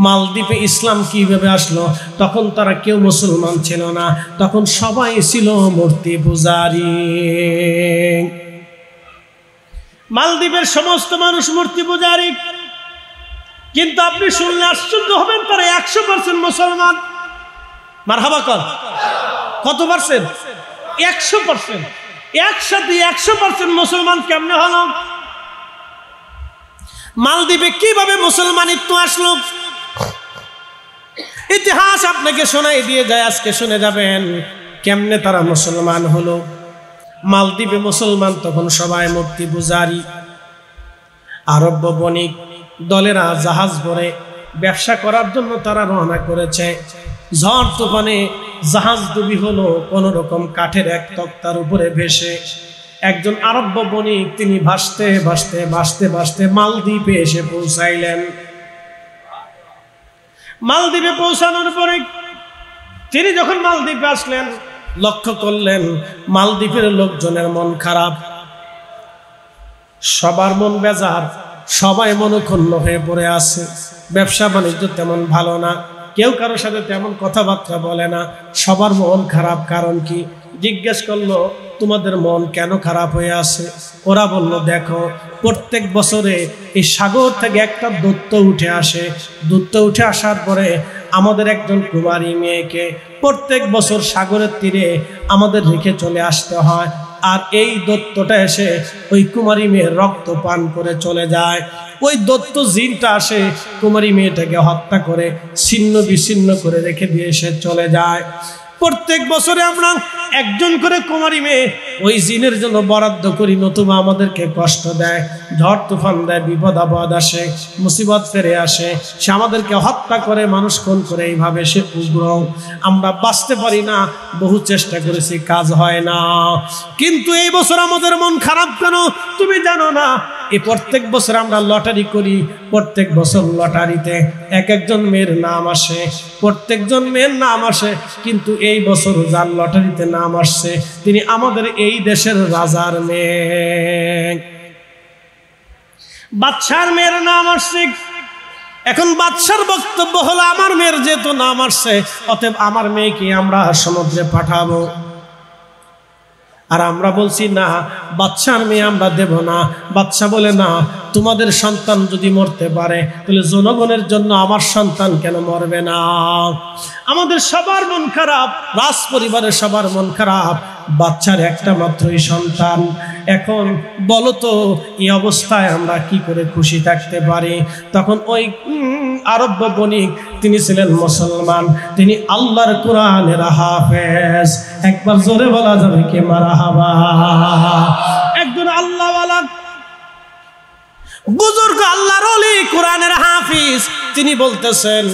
মালদ্বীপে ইসলাম কিভাবে আসলো? তখন তারা কেউ মুসলমান ছিল না, তখন সবাই ছিল মূর্তি পূজারী। মালদ্বীপের সমস্ত মানুষ মূর্তি পূজারী, কিন্তু আপনি শুনলে আশ্চর্য হবেন, তারা 100% মুসলমান। মারহাবা কর। কত পার্সেন্ট? 100%। একসাথে 100% মুসলমান কেমনে হলো? মালদ্বীপে কিভাবে মুসলমানিত্ব আসলো? ইতিহাস আপনাকে শোনাই দিয়ে যায়, আজকে শুনে যাবেন কেমনে তারা মুসলমান হলো। মালদ্বীপে মুসলমান তখন সবাই মূর্তি পূজারী। আরব বণিক দলেরা জাহাজ ভরে ব্যবসা করার জন্য তারা রওনা করেছে। ঝড় তুফানে জাহাজ ডুবি হলো কোন রকম কাঠের এক তক্তার উপরে ভেসে। একজন আরব বণিক তিনি ভাসতে ভাসতে ভাসতে ভাসতে মালদ্বীপে এসে পৌঁছাইলেন। মালদ্বীপে পৌঁছানোর পরে তিনি যখন মালদ্বীপে আসলেন, লক্ষ্য করলেন মালদ্বীপের লোকজনের মন খারাপ, সবার মন বেজার, সবাই মনক্ষুণ্ণ হয়ে পড়ে আছে। ব্যবসা বাণিজ্য তেমন ভালো না, কেউ কারোর সাথে তেমন কথাবার্তা বলে না, সবার মন খারাপ। কারণ কি? জিজ্ঞেস করলো, তোমাদের মন কেন খারাপ হয়ে আছে? ওরা বলল, দেখো প্রত্যেক বছরে এই সাগর থেকে একটা দূত উঠে আসে। দূত উঠে আসার পরে আমাদের একজন কুমারী মেয়েকে প্রত্যেক বছর সাগরের তীরে আমাদের রেখে চলে আসতে হয়, আর এই দৈত্যটা এসে ওই কুমারী মেয়ের রক্ত পান করে চলে যায়। ওই দৈত্য জিনটা আসে কুমারী মেয়েটাকে হত্যা করে ছিন্ন বিচ্ছিন্ন করে রেখে দিয়ে এসে চলে যায়। প্রত্যেক বছরে আমরা একজন করে কুমারী মেয়ে ওই জিনের জন্য বরাদ্দ করি, নতুবা আমাদেরকে কষ্ট দেয়, ঝড় তুফান দেয়, বিপদ আপদ আসে, মুসিবত ফেরে আসে, সে আমাদেরকে হত্যা করে, মানুষ খুন করে। এইভাবে সে উগ্র, আমরা বাঁচতে পারি না, বহু চেষ্টা করেছি, কাজ হয় না। কিন্তু এই বছর আমাদের মন খারাপ কেন তুমি জানো না? এই প্রত্যেক বছর আমরা লটারি করি, প্রত্যেক বছর লটারিতে এক একজন মেয়ের নাম আসে, প্রত্যেকজন মেয়ের নাম আসে, কিন্তু এই বছর যার লটারিতে নাম আসছে তিনি আমাদের এই দেশের রাজার মেয়ে, বাদশার মেয়ের নাম আসছে। এখন বাদশার বক্তব্য হলো, আমার মেয়ের যেহেতু নাম আসছে, অতএব আমার মেয়েকে আমরা সমুদ্রে পাঠাবো। আর আমরা বলছি না, বাদশার মেয়ে আমরা দেব না। বাদশা বলে, না, তোমাদের সন্তান যদি মরতে পারে তাহলে জনগণের জন্য আমার সন্তান কেন মরবে না? আমাদের সবার মন খারাপ, রাজ পরিবারের সবার মন খারাপ, বাচ্চার একটা মাত্রই সন্তান। এখন বলো তো এই অবস্থায় আমরা কি করে খুশি থাকতে পারি? তখন ওই আরব বণিক তিনি ছিলেন মুসলমান, তিনি আল্লাহর কোরআনের হাফেজ। একবার জোরে বলা যাবে কি মারহাবা? একজন আল্লাহওয়ালা বুজুর্গ আল্লাহর ওলি, কোরআনের হাফিজ, তিনি বলতেছেন,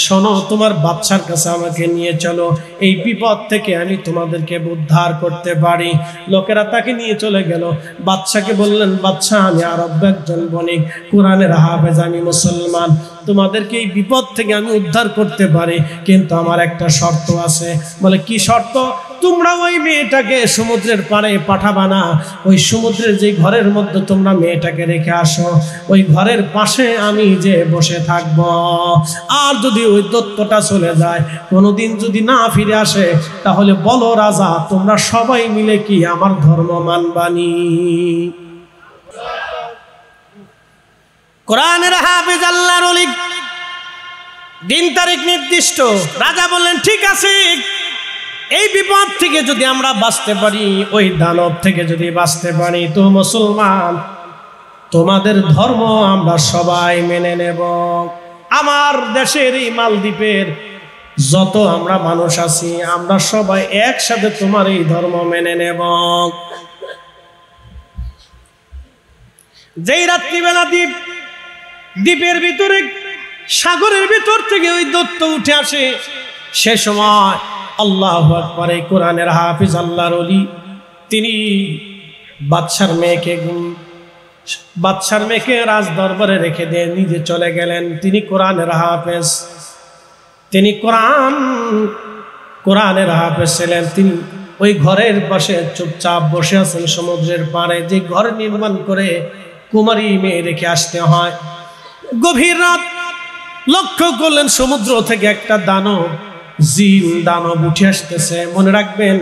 শোনো, তোমার বাদশার কাছে আমাকে নিয়ে চলো, এই বিপদ থেকে আমি তোমাদেরকে উদ্ধার করতে পারি। লোকেরা তাকে নিয়ে চলে গেল। বাদশাকে বললেন, বাদশা, আমি আরব একজন বণিক, কোরআনের হাফেজ, আমি মুসলমান, তোমাদেরকে এই বিপদ থেকে আমি উদ্ধার করতে পারি, কিন্তু আমার একটা শর্ত আছে। বলে, কি শর্ত? তোমরা ওই মেয়েটাকে সমুদ্রের পাড়ে পাঠাবা না, ওই সমুদ্রের যে ঘরের মধ্যে তোমরা মেয়েটাকে রেখে আসো, ওই ঘরের পাশে আমি যে বসে থাকব। আর যদি ওই দৈত্যটা চলে যায়, কোনোদিন যদি না ফিরে আসে, তাহলে বলো রাজা, তোমরা সবাই মিলে কি আমার ধর্ম মানবানি? কোরআনের হাফেজ আল্লাহর ওলি, দিন তারিখ নির্দিষ্ট। রাজা বললেন, ঠিক আছে, এই বিপদ থেকে যদি আমরা বাঁচতে পারি, ওই দানব থেকে যদি বাঁচতে পারি, তো মুসলমান, তোমাদের ধর্ম আমরা সবাই মেনে নেব। আমার দেশের এই মালদ্বীপের যত আমরা মানুষ আছি, আমরা সবাই একসাথে তোমার এই ধর্ম মেনে নেব। যেই রাত্রিবেলা দ্বীপের ভিতরে, সাগরের ভিতর থেকে ওই দৈত্য উঠে আসে, সে সময় আল্লাহু আকবার, এই কোরআনের হাফিজ আল্লাহর ওলি, তিনি বাদশার মেয়েকে রাজ দরবারে রেখে দিয়ে নিজে চলে গেলেন। তিনি কোরআনের হাফেজ, তিনি কোরআনের হাফেজ ছিলেন। তিনি ওই ঘরের পাশে চুপচাপ বসে আছেন সমুদ্রের পাড়ে, যে ঘর নির্মাণ করে কুমারী মেয়ে রেখে আসতে হয়। গভীর রাত, লক্ষ্য করলেন সমুদ্র থেকে একটা দানব, জিন দানব উঠে আসতেছে। মনে রাখবেন,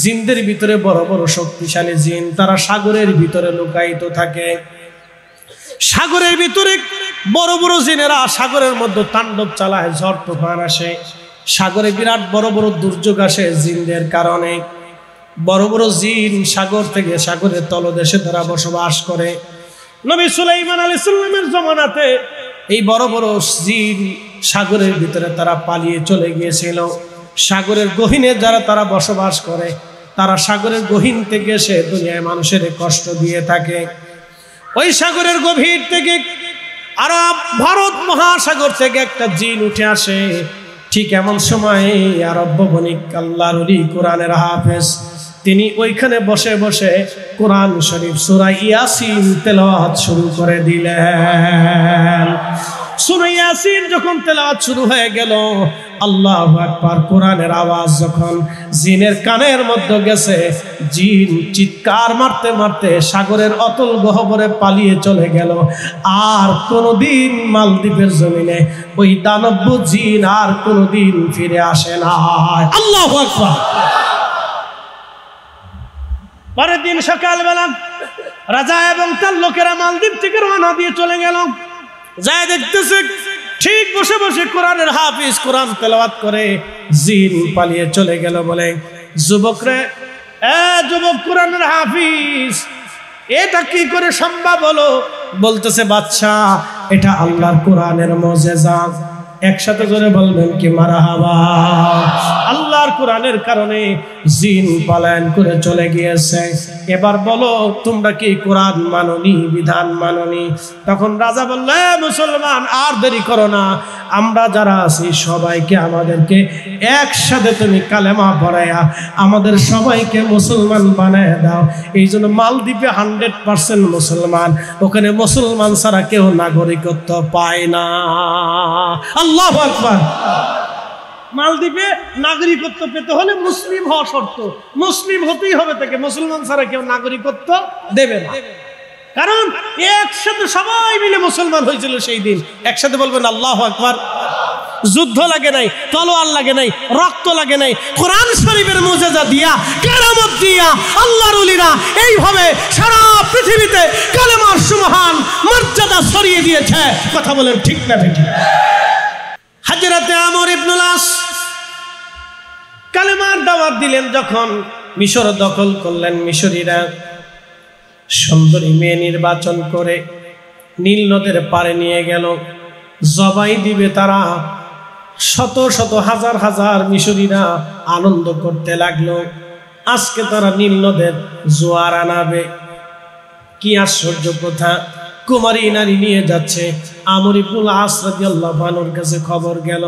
জিনদের ভিতরে বড় বড় শক্তিশালী জিন, তারা সাগরের ভিতরে লুকায়িত থাকে। সাগরের ভিতরে বড় বড় জিনেরা সাগরের মধ্যে তাণ্ডব চালায়, ঝড় তুফান আসে, সাগরে বিরাট বড় বড় দুর্যোগ আসে জিনদের কারণে। বড় বড় জিন সাগর থেকে সাগরের তলদেশে তারা বসবাস করে। নবী সুলাইমান আলাইহিস সালামের জামানাতে এই বড় বড় জিন সাগরের ভিতরে তারা পালিয়ে চলে গিয়েছিল। সাগরের গহীনে যারা তারা বসবাস করে, তারা সাগরের গহীন থেকে এসে দুনিয়ায় মানুষের কষ্ট দিয়ে থাকে। ওই সাগরের গভীর থেকে আরব ভারত মহাসাগর থেকে একটা জিন উঠে আসে। ঠিক এমন সময় আরব বণিক আল্লাহর ওলি কোরআনের হাফেজ, তিনি ওইখানে বসে বসে কোরআন শরীফ সূরা ইয়াসিন তেলাওয়াত শুরু করে দিলেন। সূরা ইয়াসিন যখন তেলাওয়াত শুরু হয়ে গেল, আল্লাহু আকবার, কোরআনের আওয়াজ যখন জিনের কানের মধ্যে গেছে, জিন চিৎকার মারতে মারতে সাগরের অতল গহ্বরে পালিয়ে চলে গেল। আর কোনোদিন মালদ্বীপের জমিনে ওই দানব জিন আর কোনোদিন ফিরে আসে না। আল্লাহু আকবার। পরের দিন সকালবেলা রাজা এবং তার লোকেরা মালদ্বীপ থেকে রওনা দিয়ে চলে গেল। যায় দেখতেছে ঠিক বসে বসে কোরআনের হাফিজ কোরআন তেলাওয়াত করে, জিন পালিয়ে চলে গেল। বলে, যুবকরে, যুবক কোরআনের হাফিজ, এটা কি করে সম্ভব হলো? বলতেছে, বাদশা, এটা আল্লাহর কোরআনের মুজিজা। একসাথে জোরে বলবেন কি মারহাবা। আল্লাহর কোরআনের কারণে জিন পলায়ন করে চলে গিয়েছে। এবার বলো, তোমরা কি কোরআন মাননি, বিধান মাননি? তখন রাজা বললে, মুসলমান, আর দেরি করো না, আমরা যারা আছি সবাইকে আমাদেরকে একসাথে তুমি কালেমা পড়ায়া আমাদের সবাইকে মুসলমান বানায় দাও। এই জন্য মালদ্বীপে 100% মুসলমান, ওখানে মুসলমান ছাড়া কেউ নাগরিকত্ব পায় না। আল্লাহু আকবার। মালদ্বীপে নাগরিকত্ব পেতে হলে মুসলিম হওয়া শর্ত, মুসলিম হতেই হবে তাকে, মুসলমান ছাড়া কেউ নাগরিকত্ব দেবে না। কারণ একসাথে সবাই মিলে মুসলমান হয়েছিল সেই দিন। একসাথে বলবেন আল্লাহু আকবার। যুদ্ধ লাগে নাই, তলোয়ার লাগে নাই, রক্ত লাগে নাই, কোরআন শরীফের মুজিজা দিয়া, কেরামত দিয়া আল্লাহর ওলিরা এইভাবে সারা পৃথিবীতে কালেমার সুমহান মর্যাদা ছড়িয়ে দিয়েছে। কথা বলেন ঠিক না ঠিক? হযরতে আমর ইবনুল আস কালেমার দাওয়াত দিলেন যখন, মিশর দখল করলেন মিশরীরা। সুন্দরী মেয়ে নির্বাচন করে নীল নদের পারে নিয়ে গেল, জবাই দিবে তারা। শত শত হাজার হাজার মিশরীরা আনন্দ করতে লাগলো। আজকে তারা নীল নদের জোয়ার আনাবে। কি আশ্চর্য কথা, কুমারী নারী নিয়ে যাচ্ছে। আমর ইবনুল আস রাদিয়াল্লাহু আনহুর কাছে খবর গেল।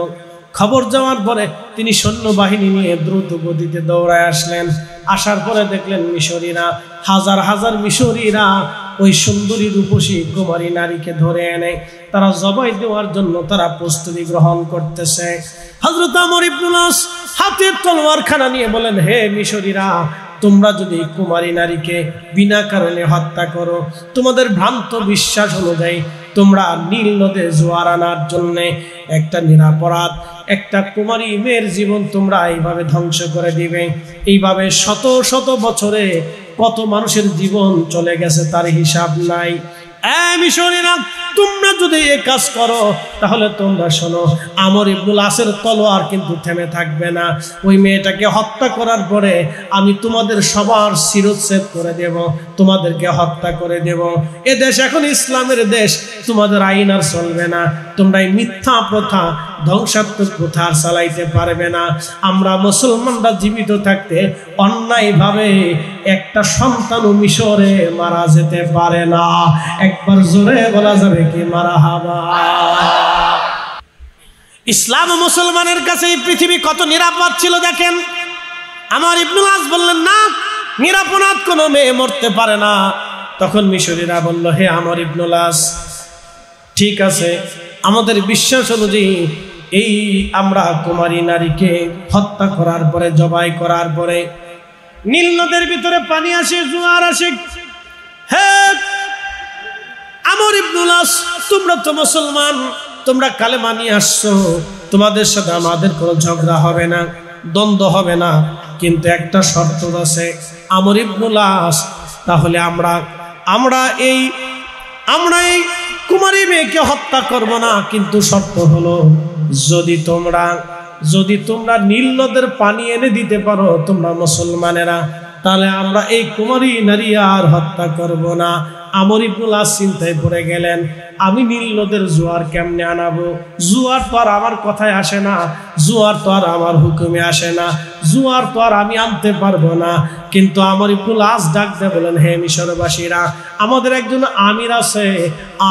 খবর যাওয়ার পরে তিনি সৈন্যবাহিনী নিয়ে দ্রুত গতিতে দৌড়ায় আসলেন। আসার পরে দেখলেন মিশরীরা, হাজার হাজার মিশরীরা ওই সুন্দরী রূপসী কুমারী নারীকে ধরে এনে তারা জবাই দেওয়ার জন্য তারা প্রস্তুতি গ্রহণ করতেছে। হযরত আমর ইবনুল আস হাতে তলোয়ারখানা নিয়ে বলেন, হে মিশরীরা, তোমরা যদি কুমারী নারীকে বিনা কারণে হত্যা করো, তোমাদের ভ্রান্ত বিশ্বাস অনুযায়ী তোমরা নীল নদে জোয়ার আনার জন্য একটা নিরাপরাধ একটা কুমারী মেয়ের জীবন তোমরা এইভাবে ধ্বংস করে দিবে। এইভাবে শত শত বছরে কত মানুষের জীবন চলে গেছে তার হিসাব নাই। মিশরীরা, তোমরা যদি এই কাজ করো তাহলে তোমরা শোনো, আমর ইবনুল আসের তলোয়ার কিন্তু থেমে থাকবে না। ওই মেয়েটাকে হত্যা করার পরে আমি তোমাদের সবার শিরচ্ছেদ করে দেব, তোমাদেরকে হত্যা করে দেব। এ দেশ এখন ইসলামের দেশ, তোমাদের আইন আর চলবে না। তোমরা এই মিথ্যা প্রথা, ধ্বংসাত্মক প্রথা আর চালাইতে পারবে না। আমরা মুসলমানরা জীবিত থাকতে অন্যায়ভাবে একটা সন্তানও মিশরে মারা যেতে পারে না। একবার জোরে বলা যাবে কি মারহাবা। ইসলাম ও মুসলমানের কাছে এই পৃথিবী কত নিরাপদ ছিল দেখেন। আমর ইবনুল আস বললেন, না, নিরাপদ কোনো মেয়ে মরতে পারে না। তখন মিশরীরা বলল, হে আমর ইবনুল আস, ঠিক আছে, আমাদের বিশ্বাস অনুযায়ী এই আমরা কুমারী নারীকে হত্যা করার পরে, জবাই করার পরে নীল নদের ভিতরে পানি আসে, জোয়ার আসে। হ্যাঁ আমর ইবনুল আস, তোমরা তো মুসলমান, তোমরা কালেমা নিয়ে আসছো, তোমাদের সাথে আমাদের কোনো ঝগড়া হবে না, দ্বন্দ্ব হবে না, কিন্তু একটা শর্ত আছে, আমর ইবনুল আস, তাহলে আমরা এই কুমারী মেয়েকে হত্যা করব না, কিন্তু শর্ত হলো যদি তোমরা নীল নদের পানি এনে দিতে পারো তোমরা মুসলমানেরা, তাহলে আমরা এই কুমারী নারী আর হত্যা করব না। আমর ইবনুল আস চিন্তায় পড়ে গেলেন, আমি নীল নদের জোয়ার কেমনে আনাবো? জোয়ার তো আর আমার কথায় আসে না, জোয়ার তো আর আমার হুকুমে আসে না, জোয়ার তো আর আমি আনতে পারবো না। কিন্তু আমর ইবনুল আস ডাক দিয়ে বলেন, হে মিশরবাসীরা, আমাদের একজন আমির আছে,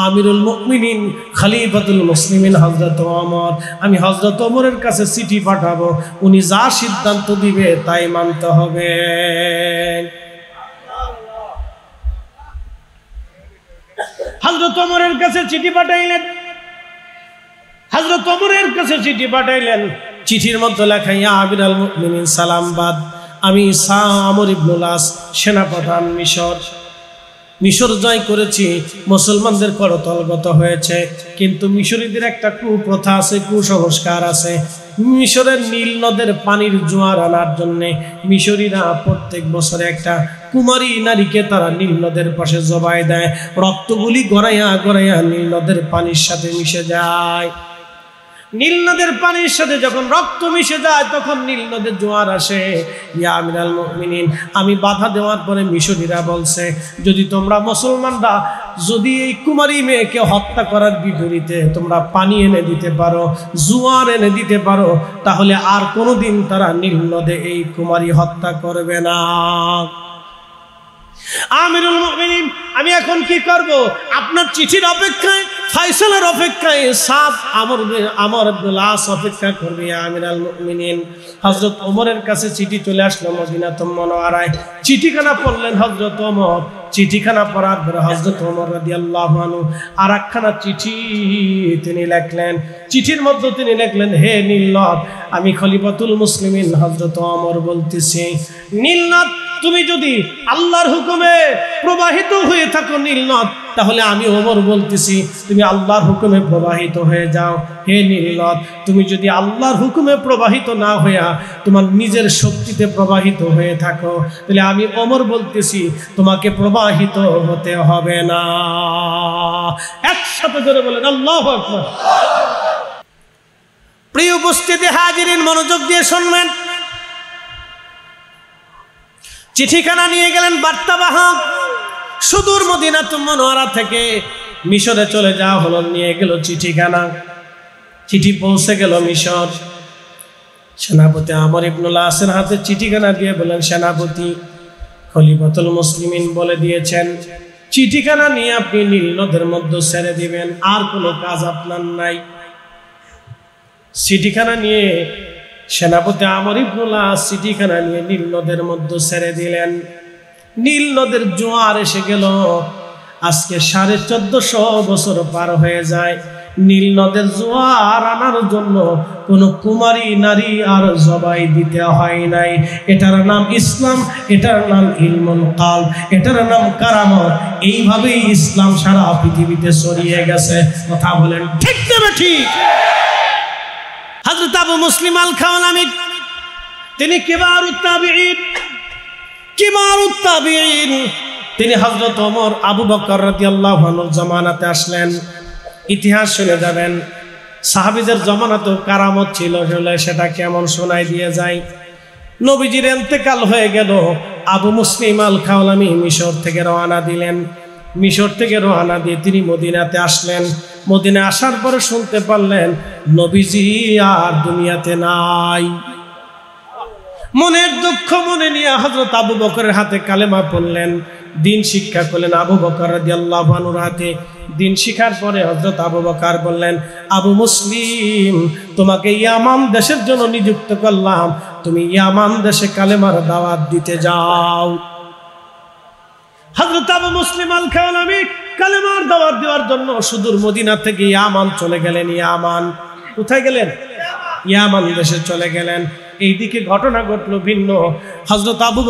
আমিরুল মুমিনিন খলিফাতুল মুসলিমিন হযরত ওমর। আমি হযরত ওমরের কাছে চিঠি পাঠাবো, উনি যা সিদ্ধান্ত দিবে তাই মানতে হবে। হযরত ওমরের কাছে চিঠি পাঠাইলেন, চিঠির মধ্যে লেখা, ইয়া আমিরুল মুমিনিন সালামবাদ, আমি আমর ইবনুল আস, সেনাপ্রধান মিশর জয় করেছি, মুসলমানদের করতলগত হয়েছে, কিন্তু মিশরীদের একটা কুপ্রথা আছে, কুসংস্কার আছে। মিশরের নীল নদের পানির জোয়ার আনার জন্য মিশরীরা প্রত্যেক বছরে একটা কুমারী নারীকে তারা নীল নদের পাশে জবাই দেয়, রক্তগুলি গড়াইয়া গড়াইয়া নীল নদের পানির সাথে মিশে যায়। নীল নদের পানির সাথে যখন রক্ত মিশে যায় তখন নীল নদের জোয়ার আসে। ইয়া আমিরুল মুমিনিন, আমি বাধা দেওয়ার পরে মিশরীরা বলছে, যদি তোমরা মুসলমানরা যদি এই কুমারী মেয়েকে হত্যা করার বিপরীতে তোমরা পানি এনে দিতে পারো, জোয়ার এনে দিতে পারো, তাহলে আর কোনোদিন তারা নীল নদে এই কুমারী হত্যা করবে না। আমিরুল মুমিনিন, আমি এখন কি করব? আপনার চিঠির অপেক্ষায়, ফয়সালার অপেক্ষায় সাত আমর ইবনুল আস অপেক্ষা করবে। আমিরুল মুমিনিন হযরত ওমরের কাছে চিঠি চলে আসলো মদিনাতুল মুনাওয়ারায়। চিঠিখানা পড়লেন হযরত ওমর। চিঠিখানা পড়ার পরে হযরত ওমর রাদিয়াল্লাহু আনহু আর একখানা চিঠি তিনি লিখলেন। চিঠির মধ্যে তিনি লিখলেন, হে নীলনদ, আমি খলিফাতুল মুসলিমিন হযরত ওমর বলতেছি, নীলনদ, তুমি যদি আল্লাহর হুকুমে প্রবাহিত হয়ে থাকো নীলনদ, তাহলে আমি ওমর বলতেছি তুমি আল্লাহর হুকুমে প্রবাহিত হয়ে যাও। হে নীলনদ, তুমি যদি আল্লাহর হুকুমে প্রবাহিত না হইয়া তোমার নিজের শক্তিতে প্রবাহিত হয়ে থাকো, তাহলে আমি ওমর বলতেছি তোমাকে প্রবাহিত হতে হবে না। একসাথে ধরে বলেন আল্লাহু আকবার। প্রিয় উপস্থিতি হাজিরিন, মনোযোগ দিয়ে শুনবেন। চিঠিখানা নিয়ে গেলেন বার্তাবাহক, সুদূর মদিনাতুল মুনাওয়ারা থেকে মিশরে চলে যাওয়া হলো, নিয়ে গেল চিঠিখানা। চিঠি পৌঁছে গেল মিশর। সেনাপতি আমর ইবনুল আসের হাতে চিঠিখানা দিয়ে বলেন, সেনাপতি, খলিফাতুল মুসলিমিন বলে দিয়েছেন চিঠিখানা নিয়ে আপনি নীল নদের মধ্যে ছেড়ে দিবেন, আর কোনো কাজ আপনার নাই। চিঠিখানা নিয়ে সেনাপতি আমর ইবনুল আস চিঠিখানা নিয়ে নীল নদের মধ্যে ছেড়ে দিলেন। নীল নদের জোয়ার এসে গেল। আজকে 1450 বছর পার হয়ে যায়। নীল নদের জোয়ার আনার জন্য কোন কুমারী নারী আর জবাই দিতে হয় নাই। এটার নাম ইসলাম, এটার নাম ইলমুল কাল, এটার নাম কারামত। এইভাবেই ইসলাম সারা পৃথিবীতে ছড়িয়ে গেছে। কথা বলেন ঠিক না ঠিক? হযরত আবু মুসলিম আল খাওলামি, তিনি কিবারুত তাবিঈন, তিনি হযরত ওমর, আবু বকর রাদিয়াল্লাহু আনহুর জামানাতে আসলেন। ইতিহাস শুনে যাবেন, সাহাবীদের জামানাতেও কারামত ছিল, সেটা কেমন শোনাই দিয়ে যায়। নবীজির ইন্তেকাল হয়ে গেল। আবু মুসলিম আল খাওলামি মিশর থেকে রওনা দিলেন। মিশর থেকে রওনা দিয়ে তিনি মদিনাতে আসলেন। মদিনা আসার পরে শুনতে পারলেন নবীজি আর দুনিয়াতে নাই। মনের দুঃখ মনে নিয়ে হযরত আবু বকরের হাতে কালেমা পড়লেন, দিন শিক্ষা করলেন। আবু বকর রাদিয়াল্লাহু আনহুর হাতে দিন শিখার পরে হযরত আবু বকর বললেন, আবু মুসলিম, তোমাকে ইয়ামান দেশের জন্য নিযুক্ত করলাম, তুমি ইয়ামান দেশে কালেমার দাওয়াত দিতে যাও। হযরত আবু মুসলিম আল খাওলামি কালেমার দাওয়াত দেওয়ার জন্য সুদূর মদিনা থেকে ইয়ামান চলে গেলেন। ইয়ামান কোথায় গেলেন? ইয়ামান দেশে চলে গেলেন। এইদিকে ঘটনা ঘটলো ভিন্ন। হযরত আবু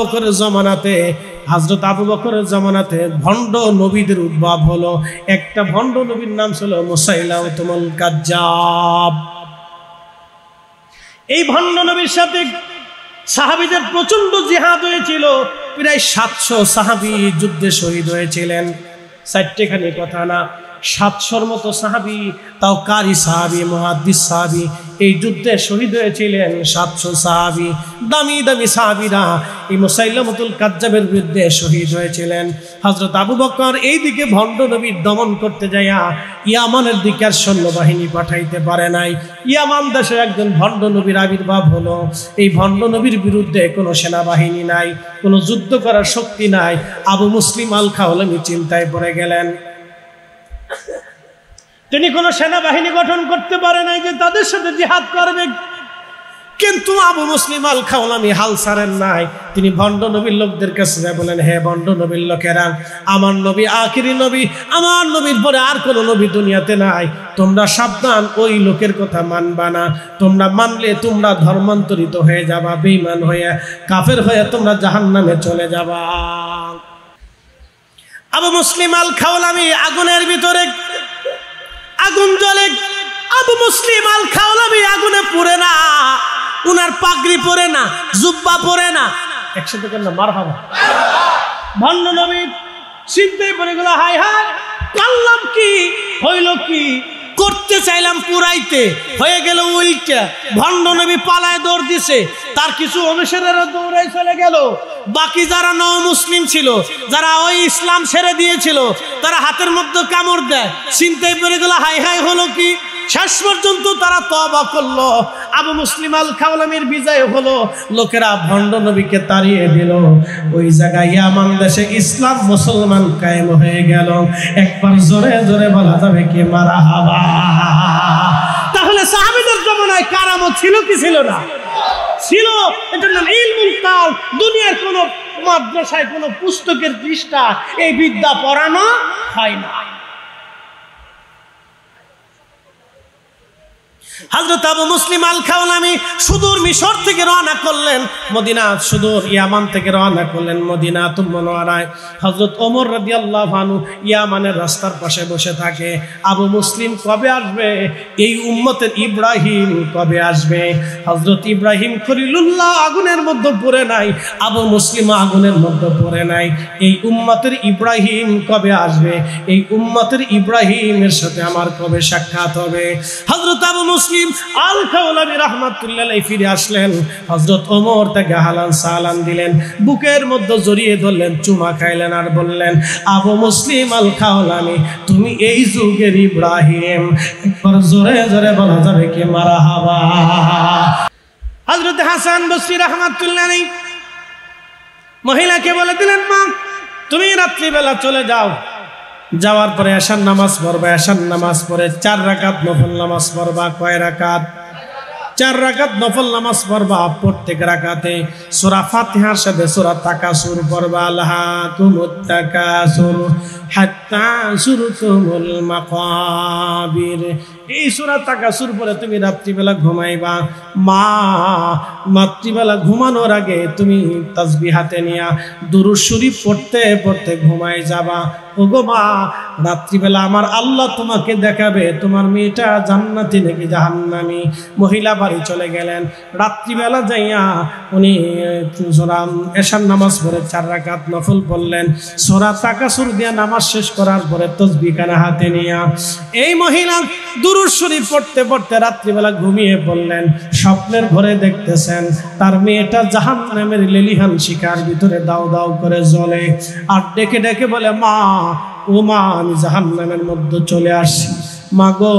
বকরের জামানাতে ভণ্ড নবীদের উদ্ভব হলো। একটা ভণ্ড নবীর নাম ছিল মুসাইলামাতুল কাজ্জাব। এই ভণ্ড নবীর সাথে সাহাবীদের প্রচন্ড জিহাদ হয়েছিল। প্রায় 700 সাহাবী যুদ্ধে শহীদ হয়েছিলেন। 4টেখানি কথা না, 700-র মতো সাহাবী, তাও কারি সাহাবী, মুহাদ্দিস সাহাবী এই যুদ্ধে শহীদ হয়েছিলেন। 700 সাহাবী, দামি দামি সাহাবীরা এই মুসাইলামাতুল কাজ্জাবের বিরুদ্ধে শহীদ হয়েছিলেন। হযরত আবু বকর এই দিকে ভণ্ড নবীর দমন করতে যাইয়া ইয়ামানের দিকে আর সৈন্যবাহিনী পাঠাইতে পারে নাই। ইয়ামান দেশে একজন ভণ্ড নবীর আবির্ভাব হলো। এই ভণ্ড নবীর বিরুদ্ধে কোনো সেনাবাহিনী নাই, কোনো যুদ্ধ করার শক্তি নাই। আবু মুসলিম আল খাওলামি চিন্তায় পড়ে গেলেন। তিনি কোনো সেনাবাহিনী গঠন করতে পারে নাই যে তাদের সাথে জিহাদ করবে। কিন্তু আবু মুসলিম আল খাওলামি হাল ছাড়েন নাই। তিনি ভণ্ড নবীর লোকদের কাছে যায় বলেন, হে ভণ্ড নবীর লোকেরা, আমার নবী আখিরি নবী, আমার নবীর পরে আর কোনো নবী দুনিয়াতে নাই। তোমরা সাবধান, ওই লোকের কথা মানবা না। তোমরা মানলে তোমরা ধর্মান্তরিত হয়ে যাবা, বেঈমান হয়ে, কাফের হয়ে তোমরা জাহান্নামে চলে যাবা। আবু মুসলিম আল খাওলামি আগুনের ভিতরে, আগুন জ্বলে। আবু মুসলিম আল খাওলামি আগুনে পুড়ে না, উনার পাগড়ি পরে না, জুব্বা পরে না। একসাথে কেন মারহাবা। ভণ্ড নবী চিন্তায় পড়ে গেল, হায় হায়, কাল্লাম কি হইল, কি করতে চাইলাম পুরাইতে, হয়ে গেল উল্টা। ভণ্ড নবী পালায় দৌড় দিছে, তার কিছু অনুসারীরা দৌড়াই চলে গেল। বাকি যারা মুসলিম ছিল, যারা ওই ইসলাম ছেড়ে দিয়েছিল, তারা হাতের মধ্যে কামড় দেয়। চিন্তায় পড়ে গেল, হায় হায় হলো কি। শেষ পর্যন্ত তারা তওবা করলো। আবু মুসলিম আল খাওলামির বিজয় হলো। লোকেরা ভণ্ড নবীকে তাড়িয়ে দিল। ওই জায়গায় ইয়ামান দেশে ইসলাম মুসলমান কায়েম হয়ে গেল। একবার জোরে জোরে বলা যাবে কি মারহাবা। তাহলে সাহাবীদের জমানায় কারামত ছিল কি ছিল না? ছিল। এটার নাম ইলমুল কাল। দুনিয়ার কোন মাদ্রাসায় কোন পুস্তকের পৃষ্ঠা এই বিদ্যা পড়ানো হয় না। হযরত আবু মুসলিম আল খাওলামি সুদূর মিশর থেকে রওনা করলেন মদিনা, সুদূর ইয়ামান থেকে রওনা করলেন মদিনাতুল মুনাওয়ারায়। হযরত ওমর রাদিয়াল্লাহু আনহু ইয়ামানের রাস্তার পাশে বসে থাকে। আবু মুসলিম কবে আসবে? এই উম্মতের ইব্রাহিম কবে আসবে? হযরত ইব্রাহিম খলিলুল্লাহ আগুনের মধ্যে পড়ে নাই, আবু মুসলিম আগুনের মধ্যে পড়ে নাই। এই উম্মতের ইব্রাহিম কবে আসবে? এই উম্মতের ইব্রাহিমের সাথে আমার কবে সাক্ষাৎ হবে? হযরত আবু মুসলিম আল খাওলামি রাহমাতুল্লাহ আলাইহি ফিরে আসলেন। হযরত ওমর তাকে হালান সালাম দিলেন, বুকের মধ্যে জড়িয়ে ধরলেন, চুমা খাইলেন আর বললেন, আবু মুসলিম আল খাওলামি, তুমি এই যুগের ইব্রাহিম। একবার জোরে জোরে বলা যাবে কি মারহাবা। হযরত হাসান বসরি রাহমাতুল্লাহ আলাইহি মহিলাকে বলে দিলেন, মা তুমি রাত্রিবেলা চলে যাও, যাওয়ার পরে এশার নামাজ পড়বা। এশার নামাজ পড়ে 4 রাকাত নফল নামাজ পড়বা। কয় রাকাত? 4 রাকাত নফল নামাজ পড়বা। প্রত্যেক রাকাতে সূরা ফাতিহার সাথে সূরা তাকাসুর পড়বা। আলহাকুমুত তাকাসুর হাত্তা যুরতুমুল মাকাবির। এই সূরা তাকাসুর পরে তুমি রাত্রিবেলা ঘুমাইবা। মা রাত্রিবেলা ঘুমানোর আগে তুমি তাসবিহ হাতে নিয়া দুরূদ শরীফ পড়তে পড়তে ঘুমাই যাবা। ওগো মা, রাত্রিবেলা আমার আল্লাহ তোমাকে দেখাবে তোমার মেয়েটা জান্নাতি নাকি জাহান্নামী। মহিলা বাড়ি চলে গেলেন। রাত্রিবেলা যাইয়া উনি এশার নামাজ পড়ে 4 রাকাত নফল পড়লেন। সূরা তাকাসুর দিয়া নামাজ শেষ করার পরে তাসবিহ কানা হাতে নিয়া এই মহিলা দুরূদ শরীফ পড়তে পড়তে রাত্রিবেলা ঘুমিয়ে পড়লেন। স্বপ্নের ঘরে দেখতেছেন তার মেয়েটা জাহান্নামের লেলিহান শিখার ভিতরে দাও দাও করে জ্বলে। আর ডেকে ডেকে বলে, মা ও মা, আমি জাহান্নামের মধ্যে চলে আসছি। মা গো,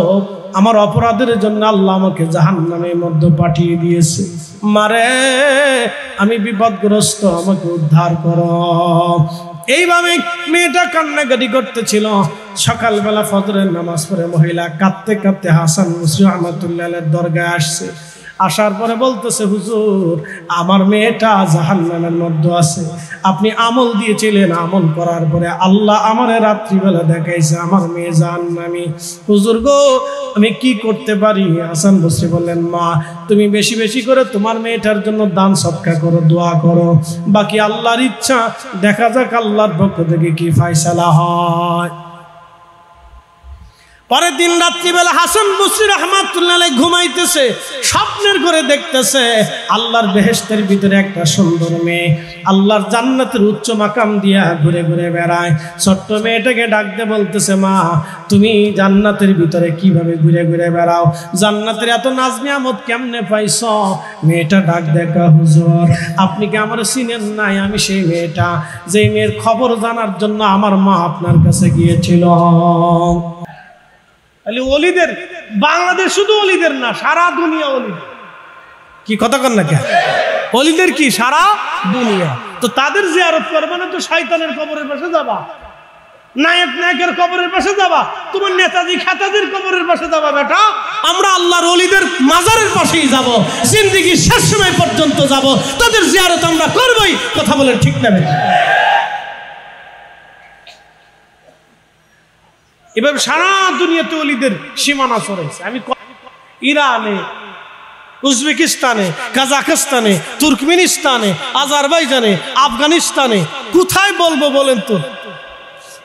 আমার অপরাধের জন্য আল্লাহ আমাকে জাহান্নামের মধ্যে পাঠিয়ে দিয়েছে। মারে, আমি বিপদগ্রস্ত, আমাকে উদ্ধার করো। এইভাবে মেয়েটা কান্নাকাটি করতেছিল। সকালবেলা ফজরের নামাজ পড়ে মহিলা কাঁদতে কাঁদতে হাসান বসরি রাহমাতুল্লাহ আলাইহির দরগায় আসছে। আসার পরে বলতেছে, হুজুর আমার মেয়েটা জাহান্নামের মধ্যে আছে, আপনি আমল দিয়েছিলেন, আমল করার পরে আল্লাহ আমারে রাত্রিবেলা দেখাইছে আমার মেয়ে জাহান্নামী। হুজুর গো আমি কি করতে পারি? হাসান বসরি বললেন, মা তুমি বেশি বেশি করে তোমার মেয়েটার জন্য দান সদকা করো, দোয়া করো, বাকি আল্লাহর ইচ্ছা, দেখা যাক আল্লাহর পক্ষ থেকে কি ফয়সালা হয়। পরের দিন রাত্রিবেলা হাসান বসরি রাহমাতুল্লাহ আলাইহি ঘুমাইতেছে, স্বপ্নের ঘরে দেখতেছে আল্লাহর বেহেশতের ভিতরে একটা সুন্দর মেয়ে আল্লাহর জান্নাতের উচ্চ মাকাম দিয়া ঘুরে ঘুরে বেড়ায়। ছোট্ট মেয়েটাকে ডাকতে বলতেছে, মা তুমি জান্নাতের ভিতরে কিভাবে ঘুরে ঘুরে বেড়াও? জান্নাতের এত নাজ নিয়ামত কেমনে পাইছ? মেয়েটা ডাক দেখা, হুজুর আপনি কি আমার চিনেন নাই? আমি সেই মেয়েটা, যে মেয়ের খবর জানার জন্য আমার মা আপনার কাছে গিয়েছিল। ওলিদের বাংলাদেশ শুধু ওলিদের না, সারা দুনিয়া ওলিদের। কি কথা কন না কেন? ওলিদের কি সারা দুনিয়া। তো তাদের জিয়ারত করবে না তো শয়তানের কবরের পাশে যাবা, নায়ক নায়কের কবরের পাশে যাবা, তোমার নেতাজি খাতাজির কবরের পাশে যাবা বেটা। আমরা আল্লাহর ওলিদের মাজারের পাশেই যাব, জিন্দেগির শেষ সময় পর্যন্ত যাব, তাদের জিয়ারত আমরা করবই। কথা বলেন ঠিক না বেটা? এভাবে সারা দুনিয়াতে ওলিদের সীমানা ছড়াইছে। আমি ইরানে, উজবেকিস্তানে, কাজাখস্তানে, তুর্কমেনিস্তানে, আজারবাইজানে, আফগানিস্তানে, কোথায় বলবো বলেন তো?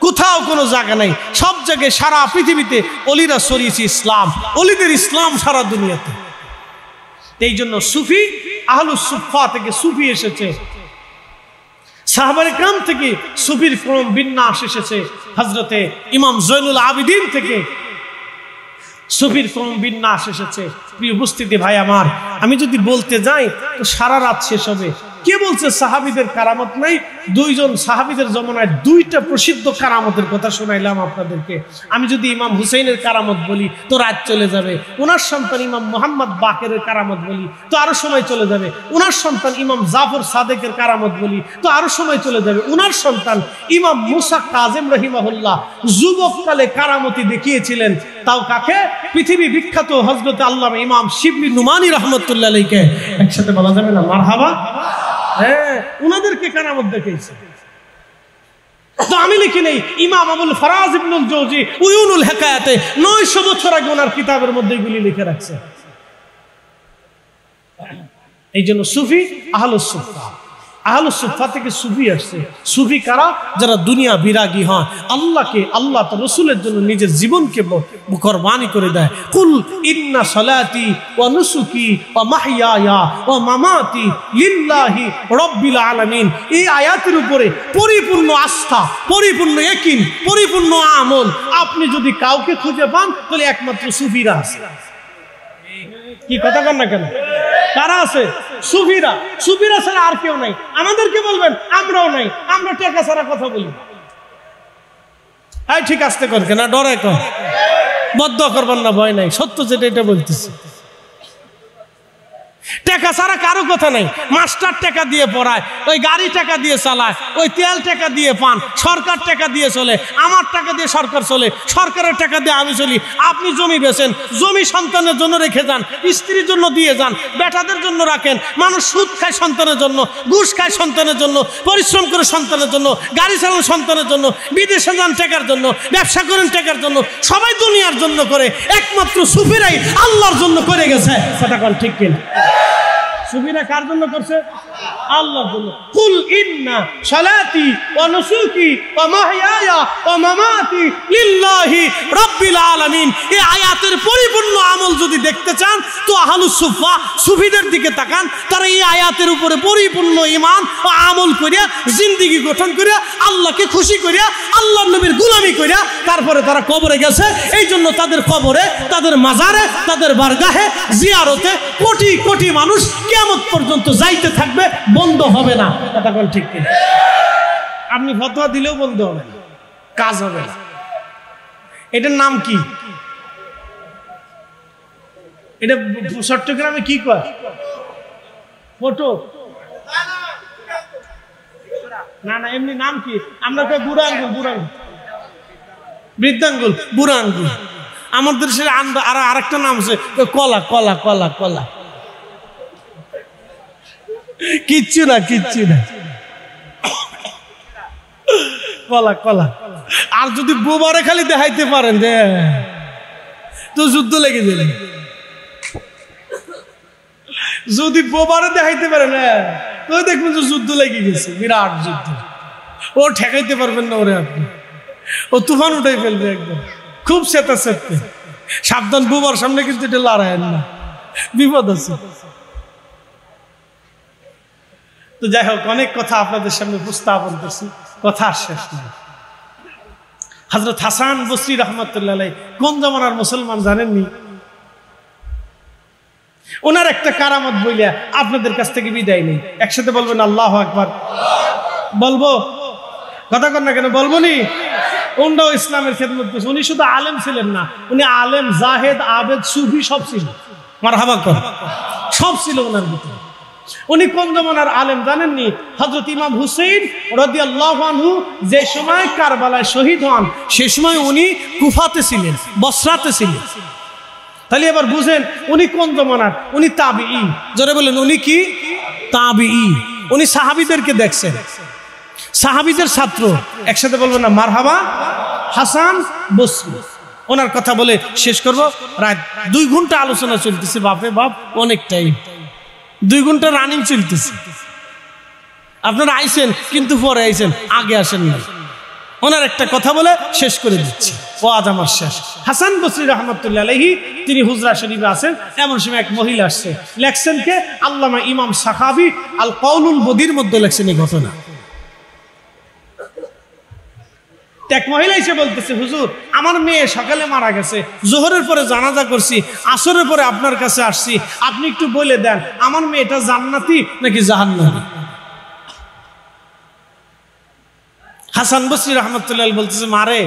কোথাও কোনো জায়গা নাই, সব জায়গায় সারা পৃথিবীতে অলিরা ছড়িয়েছে ইসলাম, অলিদের ইসলাম সারা দুনিয়াতে। এই জন্য সুফি, আহলুস সুফা থেকে সুফি এসেছে, সাহাবায়ে কেরাম থেকে সুফির ক্রম বিন্যাস এসেছে, হযরতে ইমাম জয়নুল আবিদিন থেকে সুফির ক্রম বিন্যাস এসেছে। প্রিয় উপস্থিতি ভাই আমার, আমি যদি বলতে যাই তো সারা রাত শেষ হবে। কে বলছে সাহাবীদের কারামত নাই? দুইজন সাহাবীদের জমানায় দুইটা প্রসিদ্ধ কারামতের কথা শোনাইলাম আপনাদেরকে। আমি যদি ইমাম হুসাইনের কারামত বলি তো রাত চলে যাবে, ওনার সন্তান ইমাম মুহাম্মদ বাকেরের কারামত বলি তো আরো সময় চলে যাবে, ওনার সন্তান ইমাম জাফর সাদেকের কারামত বলি তো আরো সময় চলে যাবে, ওনার সন্তান ইমাম মুসা কাজেম রহিমাহুল্লাহ যুবককালে কারামতি দেখিয়েছিলেন। তাও কাকে? পৃথিবী বিখ্যাত হযরত আল্লামা ইমাম শিবলি নুমানি রহমতুল্লাহ আলাইহিকে। একসাথে বলা যাবে না মারহাবা? হ্যাঁ, উনাদেরকে কারামত দেখিয়েছে। তো আমি লিখি নেই, ইমাম আবুল ফারাজ ইবনুল জৌজি উয়ুনুল হিকায়াতে 900 বছর আগে ওনার কিতাবের মধ্যে এগুলি লিখে রাখছে। এই জন্য সুফি আহলুস সুফা, আহলুস সুফা থেকে সুফি আসছে। সুফি কারা? যারা দুনিয়া বিরাগী হয়, আল্লাহকে, আল্লাহ তার রাসূলের জন্য নিজের জীবনকে কুরবানি করে দেয়। কুল ইন্না সালাতি ওয়া নুসুকি ওয়া মাহইয়ায়া ওয়া মামাতি লিল্লাহি রাব্বিল আলামিন। এই আয়াতের উপরে পরিপূর্ণ আস্থা, পরিপূর্ণ ইয়াকিন, পরিপূর্ণ আমল আপনি যদি কাউকে খুঁজে পান তাহলে একমাত্র সুফিরা আছে। কি কথা কন না কেন? কারা আছে? সুফিরা। সুফিরা ছাড়া আর কেউ নাই। আমাদেরকে বলবেন আমরাও নাই, আমরা টাকা ছাড়া কথা বলি। হ্যাঁ ঠিক আসতে কর, কেন ডরে কর, বদ্ধ করবেন না, ভয় নাই, সত্য যেটা এটা বলতেছি। টাকা ছাড়া কারো কথা নাই। মাস্টার টাকা দিয়ে পড়ায়, ওই গাড়ি টাকা দিয়ে চালায়, ওই তেল টাকা দিয়ে পান, সরকার টাকা দিয়ে চলে, আমার টাকা দিয়ে সরকার চলে, সরকারের টাকা দিয়ে আমি চলি। আপনি জমি বেচেন, জমি সন্তানের জন্য রেখে যান, স্ত্রীর জন্য দিয়ে যান, বেটাদের জন্য রাখেন। মানুষ সুদ খায় সন্তানের জন্য, ঘুষ খায় সন্তানের জন্য, পরিশ্রম করে সন্তানের জন্য, গাড়ি চালান সন্তানের জন্য, বিদেশে যান টাকার জন্য, ব্যবসা করেন টাকার জন্য, সবাই দুনিয়ার জন্য করে, একমাত্র সুফিরাই আল্লাহর জন্য করে গেছে। কথা কোন ঠিক কিনা? সুফিরা কার জন্য করছে? আল্লাহর জন্য। কুল ইন্না সালাতি ওয়া নুসুকি ওয়া মাহইয়ায়া ওয়া মামাতি লিল্লাহি রাব্বিল আলামিন। এই আয়াতের পরিপূর্ণ আমল যদি দেখতে চান তো আহলুস সুফা সুফিদের দিকে তাকান। তারা এই আয়াতের উপরে পরিপূর্ণ ঈমান ও আমল করিয়া, জিন্দেগি গঠন করিয়া, আল্লাহকে খুশি করিয়া, আল্লাহর নবীর গোলামি করিয়া তারপরে তারা কবরে গেছে। এই জন্য তাদের কবরে, তাদের মাজারে, তাদের বারগাহে, জিয়ারতে কোটি কোটি মানুষ কিয়ামত পর্যন্ত যাইতে থাকবে, বন্ধ হবে না। কথা বল ঠিক কি? আপনি ফতোয়া দিলেও বন্ধ হবে না, কাজ হবে না। এটার নাম কি? এটা চট্টগ্রামে কি কয়? ফটো না, না এমনি নাম কি? আমরা কই বুড়া আঙ্গুল, বুড়া আঙ্গুল, বৃদ্ধাঙ্গুল, বুড়া আঙ্গুল। আমাদের দেশে আরেকটা নাম আছে কলা, কলা, কলা, কলা। কিচ্ছু না, কিচ্ছু না, কলা কলা। আর যদি বোবারে খালি দেখাইতে পারেন যে তো যুদ্ধ লেগে যাবে, যদি বোবারে দেখাইতে পারেন তো দেখবেন যে যুদ্ধ লেগে গেছে, বিরাট যুদ্ধ। ও ঠেকাইতে পারবেন না ওরে, আপনি ও তুফান উঠাই ফেলবে একদম, খুব চেতা চেতে। সাবধান, বোবার সামনে কিন্তু এটা লড়াইয়েন না, বিপদ আছে। তো যাই হোক, অনেক কথা আপনাদের সামনে উপস্থাপন করছি, কথা শেষ নেই। হযরত হাসান বসরি রহমাতুল্লাহ আলাইহি কোন জামানার মুসলমান জানেননি? ওনার একটা কারামত বইলা আপনাদের কাছ থেকে বিদায় নেই, একসাথে বলবেন আল্লাহু আকবার। বলবো? কথা কর না কেন, বলবো নি? উনিও ইসলামের খেদমত করছে। উনি শুধু আলেম ছিলেন না, উনি আলেম, জাহেদ, আবেদ, সুফি সব ছিল। মারহাবা কর, সব ছিল ওনার ভিতরে। উনি কোন জমানার আলেম জানেননি? হযরত ইমাম হুসাইন রাদিয়াল্লাহু আনহু যে সময় কারবালায় শহীদ হন, সে সময় উনি কুফাতে ছিলেন, বসরাতে ছিলেন। তাহলে এবার বুঝেন উনি কোন জমানার। উনি তাবিঈ। জোরে বলেন, উনি কি? তাবিঈ। উনি সাহাবীদেরকে দেখছেন, সাহাবীদের ছাত্র। একসাথে বলবেন না মারহাবা। হাসান বসরি, ওনার কথা বলে শেষ করব। রাত 2 ঘন্টা আলোচনা চলতেছে, বাপরে বাপ, অনেক টাইম। 2 ঘন্টা রানিং চলতেছে। আপনারা আইছেন কিন্তু পরে আইছেন, আগে আসেন না। ওনার একটা কথা বলে শেষ করে দিচ্ছি, ও আজ আমার শেষ। হাসান বসরি রহমাতুল্লাহ আলাইহি তিনি হুজরা শরীফে আছেন। এমন সময় এক মহিলা আসছে, লেখছেন কে? আল্লামা ইমাম সাখাবী আল কাউলুল বদির মধ্যে লেখছেন এই ঘটনা। এক মহিলা এসে বলতেছে, হুজুর আমার মেয়ে সকালে মারা গেছে, জোহরের পরে জানাজা করছি, আসরের পরে আপনার কাছে আসছি, আপনি একটু বলে দেন আমার মেয়েটা জান্নাতি নাকি জাহান্নামী। হাসান বসরি রাহমাতুল্লাহ বলতেছে, মারে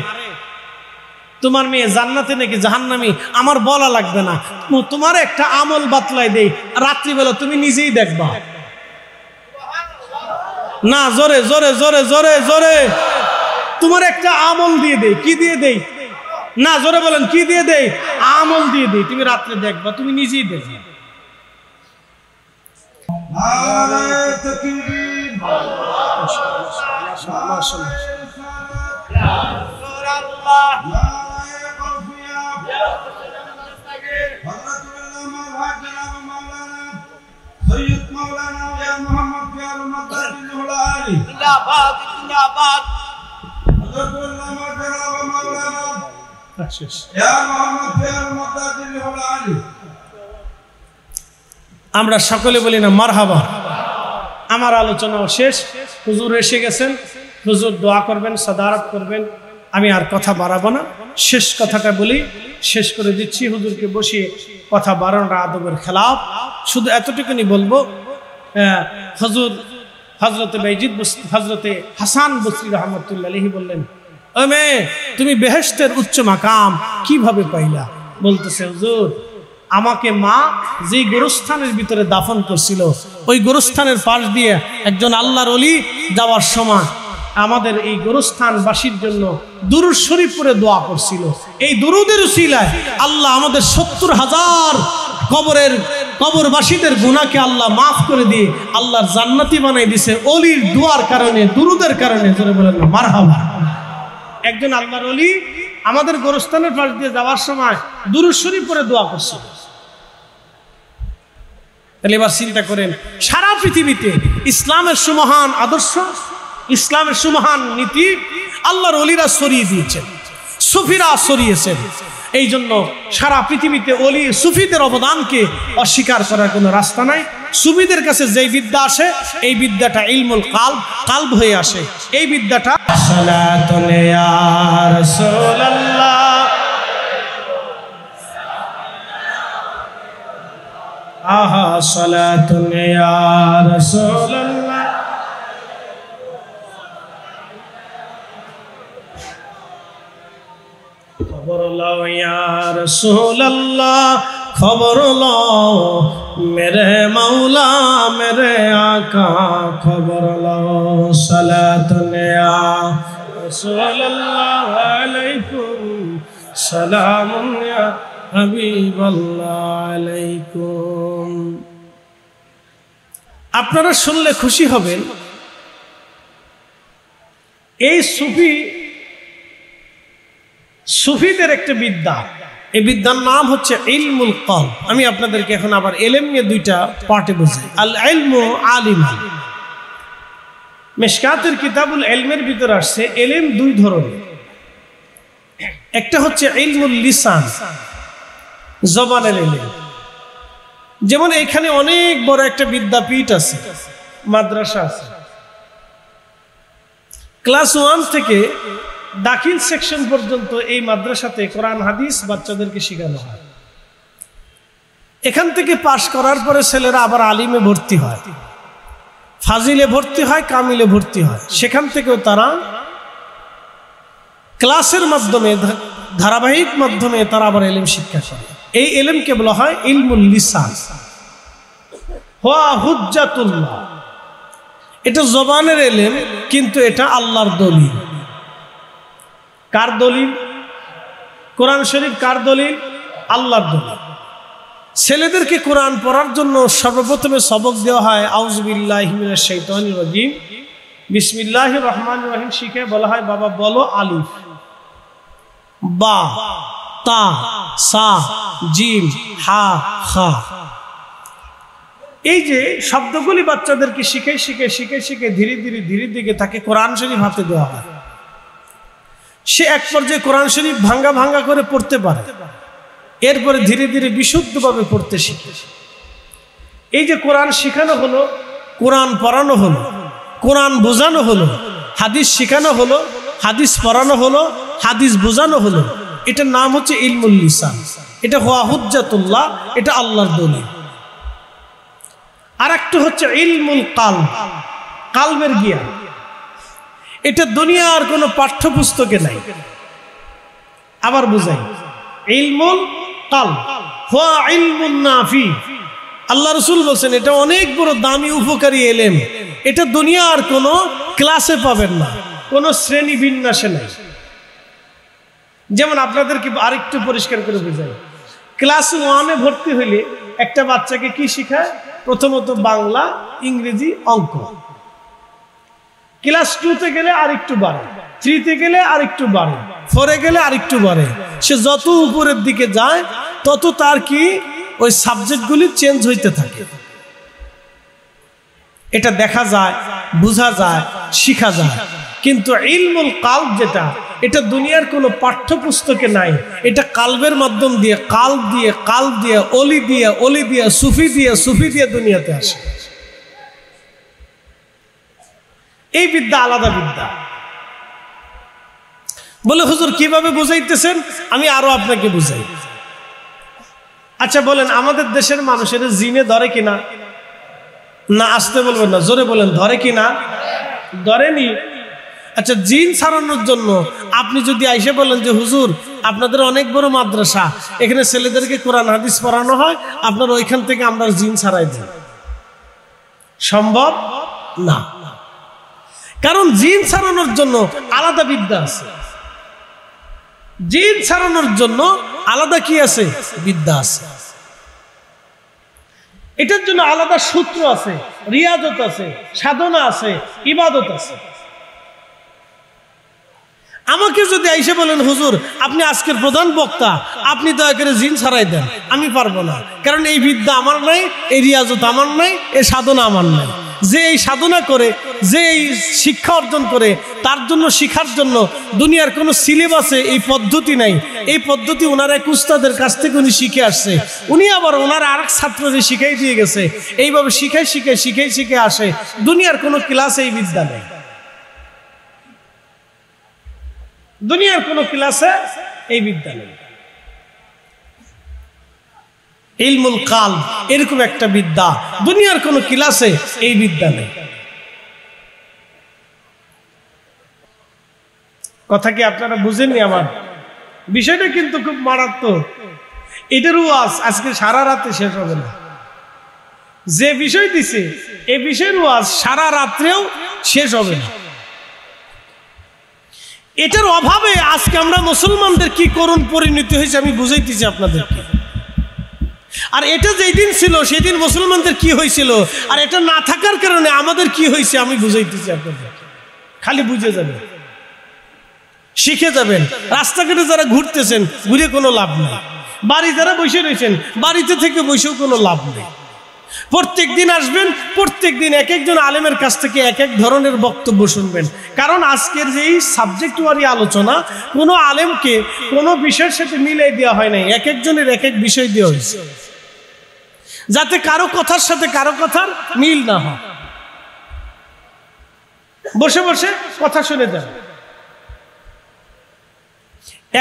তোমার মেয়ে জান্নাতি নাকি জাহান্নামী আমার বলা লাগবে না, তোমার একটা আমল বাতলাই দেই, রাত্রিবেলা তুমি নিজেই দেখবা। না, জোরে জোরে জোরে জোরে জোরে, তোমার একটা আমল দিয়ে দেই। কি দিয়ে দেই? না, জোরে বলেন, কি দিয়ে দেই? আমল দিয়ে দেই, তুমি রাত্রে দেখবা, তুমি নিজেই দেখবা। আমরা সকলে বলি না মারহাবা। আমার আলোচনাও শেষ, হুজুর এসে গেছেন, হুজুর দোয়া করবেন, সাদারাত করবেন। আমি আর কথা বাড়াবো না, শেষ কথাটা বলি, শেষ করে দিচ্ছি। হুজুরকে বসিয়ে কথা বাড়ানোর আদবের খেলাফ। শুধু এতটুকুনি বলবো, হজরতে হাসান বসরি রহমতুল্লাহ আলাইহি বললেন, ও মেয়ে তুমি বেহেশতের উচ্চ মাকাম কিভাবে পাইলা? বলতেছে, হুজুর আমাকে মা যেই গোরস্থানের ভিতরে দাফন করছিল, ওই গোরস্থানের পাশ দিয়ে একজন আল্লাহর ওলি যাওয়ার সময় আমাদের এই গোরস্থানবাসীর জন্য দুরূদ শরীফ পড়ে দোয়া করছিল। এই দুরূদের উসিলায় আল্লাহ আমাদের ৭০,০০০ কবরবাসীদের গুনাহকে আল্লাহ মাফ করে দিয়ে আল্লাহর জান্নাতি বানাই দিছে ওলির দোয়ার কারণে, দুরূদের কারণে। জোরে বলেন না মারহাবা। একজন আল্লাহর ওলি আমাদের গোরস্থানের পাশ দিয়ে যাওয়ার সময় দুরূদ শরীফ পড়ে দোয়া করছিল। তাহলে এবার চিন্তা করেন, সারা পৃথিবীতে ইসলামের সুমহান আদর্শ, ইসলামের সুমহান নীতি আল্লাহর ওলিরা ছড়িয়ে দিয়েছেন, সুফিরা ছড়িয়েছেন। এই জন্য সারা পৃথিবীতে ওলি সুফিদের অবদানকে অস্বীকার করার কোনো রাস্তা নাই। সুফিদের কাছে যেই বিদ্যা আসে, এই বিদ্যাটা ইলমুল কালব হয়ে আসে। এই বিদ্যাটা সালাতুন ইয়া রাসূলুল্লাহ, আহা সালাতুন ইয়া রাসূলুল্লাহ, খবর লও ইয়া রাসূলুল্লাহ, খবর লও মেরে মাওলা মেরে আকা, খবর লও সালাতুন ইয়া রাসূলুল্লাহ আলাইকুম সালামুন ইয়া হাবিবাল্লাহ আলাইকুম। আপনারা শুনলে খুশি হবেন, এই সুফিদের একটা বিদ্যা, এই বিদ্যার নাম হচ্ছে ইলমুল কলব। আমি আপনাদেরকে এখন আবার এলেম নিয়ে দুইটা পার্টে বুঝাই। আল ইলমু আলিমান, মিশকাতের কিতাবুল ইলমের ভিতর আসছে এলেম দুই ধরনের। একটা হচ্ছে ইলমুল লিসান, জবানের এলেম। যেমন এখানে অনেক বড় একটা বিদ্যাপীঠ আছে, মাদ্রাসা আছে, ক্লাস 1 থেকে দাখিল সেকশন পর্যন্ত এই মাদ্রাসাতে কোরআন হাদিস বাচ্চাদেরকে শেখানো হয়। এখান থেকে পাশ করার পরে ছেলেরা আবার আলিমে ভর্তি হয়, ফাজিলে ভর্তি হয়, কামিলে ভর্তি হয়। সেখান থেকেও তারা ক্লাসের মাধ্যমে, ধারাবাহিক মাধ্যমে তারা আবার এলেম শিক্ষা করে। এই এলেমকে বলা হয় ইলমুল লিসান, হুয়া হুজ্জাতুল্লাহ। এটা জবানের এলেম, কিন্তু এটা আল্লাহর দলিল। কার দলিল? কোরআন শরীফ কার দলিল? আল্লাহর দলিল। ছেলেদেরকে কোরআন পড়ার জন্য সর্বপ্রথমে সবক দেওয়া হয় আউযু বিল্লাহি মিনাশ শাইতানির রাজিম, বিসমিল্লাহির রহমানির রহিম শিখে বলা হয়, বাবা বলো আলিফ, বা, তা, সা, জিম, হা, খা। এই যে শব্দগুলি বাচ্চাদেরকে শিখে শিখে শিখে শিখে ধীরে ধীরে ধীরে ধীরে তাকে কোরআন শরীফ হাতে দেওয়া হয়। সে এক পর্যায়ে কোরআন শরীফ ভাঙ্গা ভাঙ্গা করে পড়তে পারে, এরপরে ধীরে ধীরে বিশুদ্ধভাবে পড়তে শিখে। এই যে কোরআন শেখানো হলো, কোরআন পড়ানো হলো, কোরআন বোঝানো হলো, হাদিস শেখানো হলো, হাদিস পড়ানো হলো, হাদিস বোঝানো হলো, এটার নাম হচ্ছে ইলমুল লিসান। এটা হুয়া হুজ্জাতুল্লাহ, এটা আল্লাহর দলিল। আর একটা হচ্ছে ইলমুল কালব, কালবের জ্ঞান। এটা দুনিয়ার কোনো পাঠ্যপুস্তকে নাই। আবার বুঝাই, ইলমুল কালব হুয়া ইলমুন নাফি। আল্লাহ রাসূল বলেন এটা অনেক বড় দামি উপকারী এলেম। এটা দুনিয়ার কোনো ক্লাসে পাবেন না, কোনো শ্রেণী বিন্যাসে নাই। যেমন আপনাদেরকে আরেকটু পরিষ্কার করে বুঝাই, ক্লাস 1-এ ভর্তি হইলে একটা বাচ্চাকে কি শেখায়? প্রথমত বাংলা, ইংরেজি, অঙ্ক। ক্লাস 2-তে গেলে আরেকটু বাড়ে, 3-তে গেলে আরেকটু বাড়ে, 4-এ গেলে আরেকটু বাড়ে। সে যত উপরের দিকে যায় তত তার কি ওই সাবজেক্টগুলি চেঞ্জ হইতে থাকে। এটা দেখা যায়, বোঝা যায়, শিখা যায়। কিন্তু ইলমুল কালব যেটা, এটা দুনিয়ার কোনো পাঠ্যপুস্তকে নাই। এটা কালবের মাধ্যম দিয়ে, কালব দিয়ে, কালব দিয়ে, অলি দিয়ে, অলি দিয়ে, সুফি দিয়ে, সুফি দিয়ে দুনিয়াতে আসে। এই বিদ্যা আলাদা বিদ্যা। বলে হুজুর কিভাবে বুঝাইতেছেন? আমি আরো আপনাকে বুঝাই। আচ্ছা বলেন, আমাদের দেশের মানুষের জিনে ধরে কিনা? না, আসতে বলবেন না, জোরে বলেন, ধরে কিনা? ধরেনি। আচ্ছা, জিন ছাড়ানোর জন্য আপনি যদি আইসে বলেন যে হুজুর আপনাদের অনেক বড় মাদ্রাসা, এখানে ছেলেদেরকে কোরআন হাদিস পড়ানো হয়, আপনার ওইখান থেকে আমরা জিন ছাড়াই দিই, সম্ভব না। কারণ জিন ছাড়ানোর জন্য আলাদা বিদ্যা আছে, জিন ছাড়ানোর জন্য আলাদা কি আছে? বিদ্যা আছে। এটার জন্য আলাদা সূত্র আছে, রিয়াজত আছে, সাধনা আছে, ইবাদত আছে। আমাকে যদি আইসে বলেন হুজুর আপনি আজকের প্রধান বক্তা, আপনি দয়া করে জিন ছাড়াই দেন, আমি পারবো না। কারণ এই বিদ্যা আমার নাই, এই রিয়াজত আমার নাই, এই সাধনা আমার নাই। যে এই সাধনা করে, যে এই শিক্ষা অর্জন করে, তার জন্য শিখার জন্য দুনিয়ার কোনো সিলেবাসে এই পদ্ধতি নাই। এই পদ্ধতি ওনার এক উস্তাদের কাছ থেকে উনি শিখে আসছে, উনি আবার ওনার আরেক ছাত্রকে শিখাই দিয়ে গেছে। এইভাবে শিখাই শিখে শিখে শিখে আসে। দুনিয়ার কোনো ক্লাসে এই বিদ্যা নেই, দুনিয়ার কোনো ক্লাসে এই বিদ্যা নেই। ইলমুল কালব এরকম একটা বিদ্যা, দুনিয়ার কোনো ক্লাসে এই বিদ্যা নেই। কথা কি আপনারা বুঝেননি? আমার বিষয়টা কিন্তু খুব মারাত্মক। এটার ওয়াজ আজকে সারা রাতে শেষ হবে না। যে বিষয় দিছে এই বিষয়ের ওয়াজ সারা রাত্রেও শেষ হবে না। এটার অভাবে আজকে আমরা মুসলমানদের কি করুণ পরিণতি হয়েছে আমি বুঝাইতেছি আপনাদেরকে। আর এটা যেই দিন ছিল সেই দিন মুসলমানদের কি হয়েছিল, আর এটা না থাকার কারণে আমাদের কি হয়েছে আমি বুঝাইতেছি আপনাদের, খালি বুঝে যাবেন, শিখে যাবেন। রাস্তাঘাটে যারা ঘুরতেছেন ঘুরে কোনো লাভ নেই, বাড়ি যারা বসে রয়েছেন বাড়িতে থেকে বসেও কোনো লাভ নেই। প্রত্যেক দিন আসবেন, প্রত্যেক দিন এক একজন আলেমের কাছ থেকে এক এক ধরনের বক্তব্য শুনবেন। কারণ আজকের যেই সাবজেক্ট ওয়ারি আলোচনা, কোনো আলেমকে কোনো বিষয়ের সাথে মিলাই দেওয়া হয় নাই, এক একজনের এক এক বিষয় দেওয়া হয়েছে, যাতে কারো কথার সাথে কারো কথার মিল না হয়। বসে বসে কথা শুনে যান।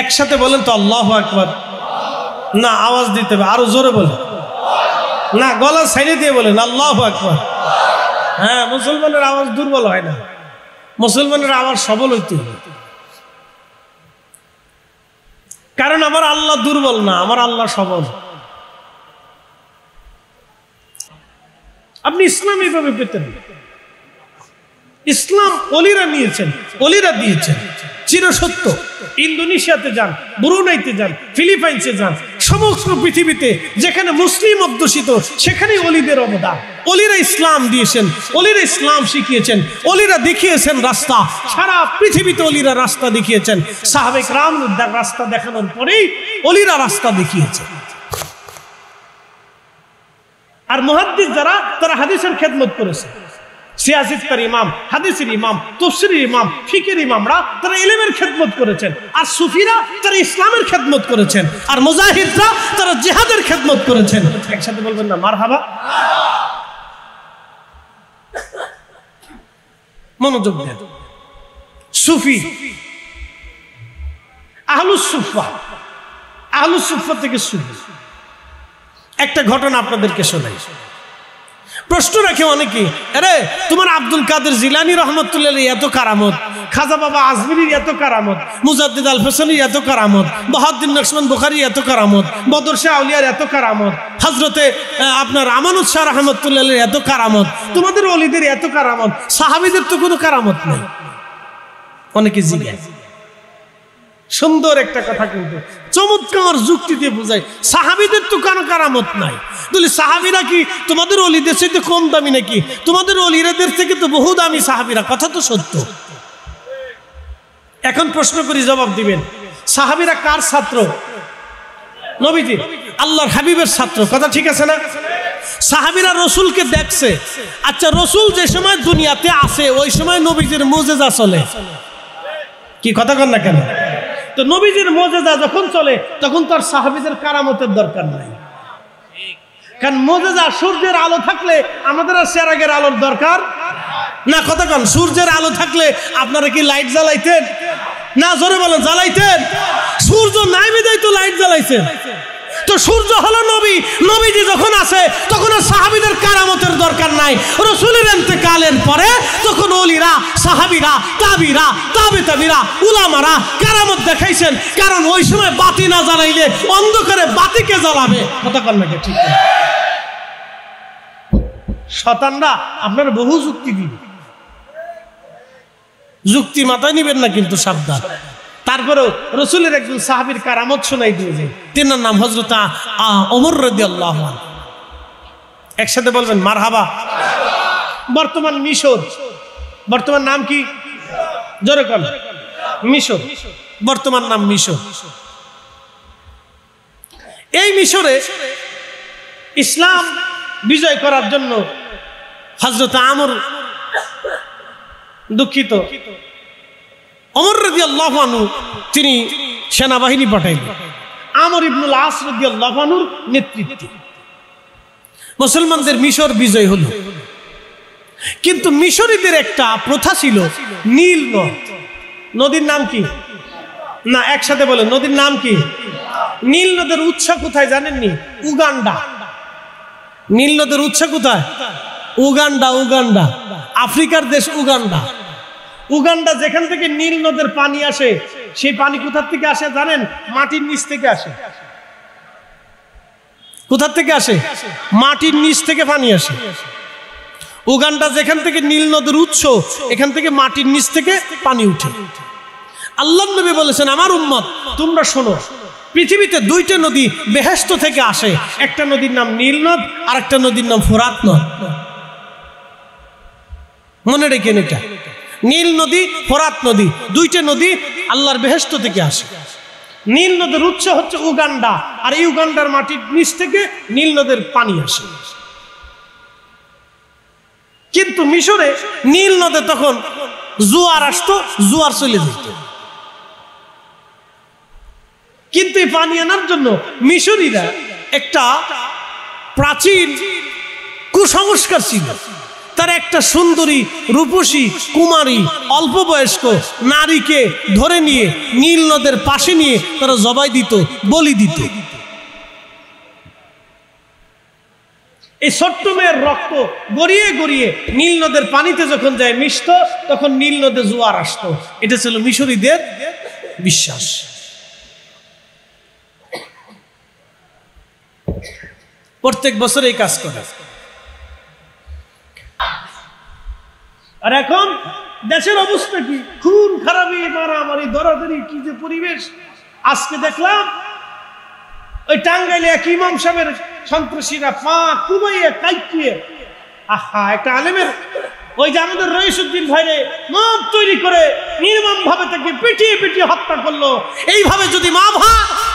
একসাথে বলেন তো আল্লাহু আকবার। না, আওয়াজ দিতে হবে, আরো জোরে বলেন। না, গলা সাইডে দিয়ে বলেন আল্লাহু আকবার। হ্যাঁ, মুসলমানের আওয়াজ দুর্বল হয় না, মুসলমানের আওয়াজ সবল হইতে হবে। কারণ আমার আল্লাহ দুর্বল না, আমার আল্লাহ সবল। আপনি ইসলাম এইভাবে পেতেন। ইসলাম অলিরা নিয়েছেন, অলিরা দিয়েছেন, চিরসত্য। ইন্দোনেশিয়াতে যান, ব্রুনাইতে যান, ফিলিপাইন্সে যান, সমগ্র পৃথিবীতে যেখানে মুসলিম অধ্যুষিত সেখানেই অলিদের অবদান। অলিরা ইসলাম দিয়েছেন, অলিরা ইসলাম শিখিয়েছেন, অলিরা দেখিয়েছেন রাস্তা। সারা পৃথিবীতে অলিরা রাস্তা দেখিয়েছেন। সাহাবে কেরাম রাস্তা দেখানোর পরেই অলিরা রাস্তা দেখিয়েছেন। আর মুহাদ্দিস যারা, তারা হাদিসের খেদমত করেছে। সিয়াসিতের ইমাম, হাদিসের ইমাম, তাফসীরের ইমাম, ফিকহের ইমামরা তারা ইলমের খেদমত করেছেন। আর সুফিরা তারা ইসলামের খেদমত করেছেন। আর মুজাহিদরা তারা জিহাদের খেদমত করেছেন। একসাথে বলবেন না মারহাবা? মনোযোগ দেন। সুফি, আহলুস সুফা, আহলুস সুফা থেকে সুফি। একটা ঘটনা আপনাদেরকে শোনাই। প্রশ্ন রাখে অনেকে, আরে তোমার আব্দুল কাদের জিলানী রহমতুল্লাহ এত কারামত, খাজা বাবা আজমিরির এত কারামত, মুজাদ্দিদ আল ফসানির এত কারামত, বাহাউদ্দিন নকশবন্দ বুখারীর এত কারামত, বদর শাহ আউলিয়ার এত কারামত, হযরতে আপনার আমানত শাহ রহমতুল্লাহ এত কারামত, তোমাদের ওলিদের এত কারামত, সাহাবীদের তো কোনো কারামত নেই। অনেকে জিজ্ঞাসা, সুন্দর একটা কথা, কিন্তু চমৎকার যুক্তি দিয়ে বোঝায়, সাহাবীদের তো কোনো কারামত নাই। তাহলে সাহাবীরা কি তোমাদের ওলিদের চাইতে কম দামি নাকি? তোমাদের ওলিদের থেকে তো বহু দামি সাহাবীরা, কথা তো সত্য। এখন প্রশ্ন করি, জবাব দিবেন। সাহাবীরা কার ছাত্র? নবীজি, আল্লাহর হাবিবের ছাত্র, কথা ঠিক আছে না? সাহাবীরা রাসূলকে দেখছে। আচ্ছা, রাসূল যে সময় দুনিয়াতে আসে ওই সময় নবীজির মুজিজা চলে, কি কথা কন না কেন? তো নবীজির মুজিজা যখন চলে তখন তার সাহাবীদের কারামতের দরকার নাই। কারণ মুজিজা, সূর্যের আলো থাকলে আমাদের আর চেরাগের আলোর দরকার না, কথা কন? সূর্যের আলো থাকলে আপনারা কি লাইট জ্বালাইতেন না? জোরে বলেন, জ্বালাইতেন? সূর্য নাই বিধায় তো লাইট জ্বালাইছেন। তো সূর্য হলো নবী, নবীজি যখন আসে তখন আর সাহাবীদের কারামতের দরকার নাই। রাসূলের ইন্তেকালের পরে তখন ওলিরা, সাহাবীরা, তাবিরা, তাবে তাবিরা, উলামারা কারামত দেখাইছেন। কারণ ওই সময় বাতি না জ্বালাইলে অন্ধকারে বাতিকে জ্বালাবে, কথা কন না? ঠিক না? শয়তানরা আপনার বহু যুক্তি দিবে, যুক্তি মাথায় নিবেন না কিন্তু, সাবধান। তারপরেও রাসূলের একজন সাহাবীর কারামত শোনাই দিয়ে যায়, তিনার নাম হযরত ওমর রাদিয়াল্লাহু আনহু। একসাথে বলবেন মারহাবা। বর্তমান মিশর, বর্তমান নাম কি? জোরে বল। মিশর, বর্তমান নাম মিশর। এই মিশরে ইসলাম বিজয় করার জন্য হযরত আমর, দুঃখিত, ওমর রাদিয়াল্লাহু আনহু তিনি সেনাবাহিনী পাঠাইলেন। আমর ইবনুল আস রাদিয়াল্লাহু আনহুর নেতৃত্বে মুসলমানদের মিশর বিজয় হলো। কিন্তু মিশরীদের একটা প্রথা ছিল, নীল নদ। নদীর নাম কি? না, একসাথে বলেন, নদীর নাম কি? নীল নদের উৎস কোথায় জানেননি? উগান্ডা। নীল নদের উৎস কোথায়? উগান্ডা। উগান্ডা আফ্রিকার দেশ উগান্ডা। উগান্ডা যেখান থেকে নীল নদের পানি আসে, সেই পানি কোথার থেকে আসে জানেন? মাটির নিচ থেকে আসে। কোথার থেকে আসে? মাটির নিচ থেকে পানি আসে। উগান্ডা যেখান থেকে নীল নদের উৎস, এখান থেকে মাটির নিচ থেকে পানি উঠে। আল্লাহর নবী বলেছেন, আমার উম্মত তোমরা শোনো, পৃথিবীতে দুইটা নদী বেহেশত থেকে আসে, একটা নদীর নাম নীল নদ আর একটা নদীর নাম ফোরাত নদ। মনে রেখেন এটা, নীল নদী ফোরাত নদী, দুইটা নদী আল্লাহর বেহেশত থেকে আসে। নীল নদের উৎস হচ্ছে উগান্ডা, আর এই উগান্ডার মাটির নিচ থেকে নীল নদের পানি আসে। কিন্তু মিশরে নীল নদে তখন জোয়ার আসতো, জোয়ার চলে যেত। কিন্তু এই পানি আনার জন্য মিশরীরা একটা প্রাচীন কুসংস্কার ছিল। তার একটা সুন্দরী রূপসী কুমারী অল্প বয়স্ক নারীকে ধরে নিয়ে নীল নদের পাশে নিয়ে তারা জবাই দিত, বলি দিত। এই ছোট্ট মেয়ের রক্ত গড়িয়ে গড়িয়ে নীল নদের পানিতে যখন যায় মিশত, তখন নীল নদে জোয়ার আসতো। এটা ছিল মিশরীদের বিশ্বাস। প্রত্যেক বছর এই কাজ করে। আর এখন দেশের অবস্থা কি? খুন খারাপি, মারামারি, দরাদরি, কি যে পরিবেশ। আজকে দেখলাম ওই টাঙ্গাইলে এক ইমাম সাহেবের সন্ত্রাসীরা পা কুবাইয়ে কাইকিয়ে, আহা, একটা আলেমের ওই যে আমাদের রইসুদ্দিন ভাইরে মব তৈরি করে নির্মম ভাবে তাকে পিটিয়ে পিটিয়ে হত্যা করলো। এইভাবে যদি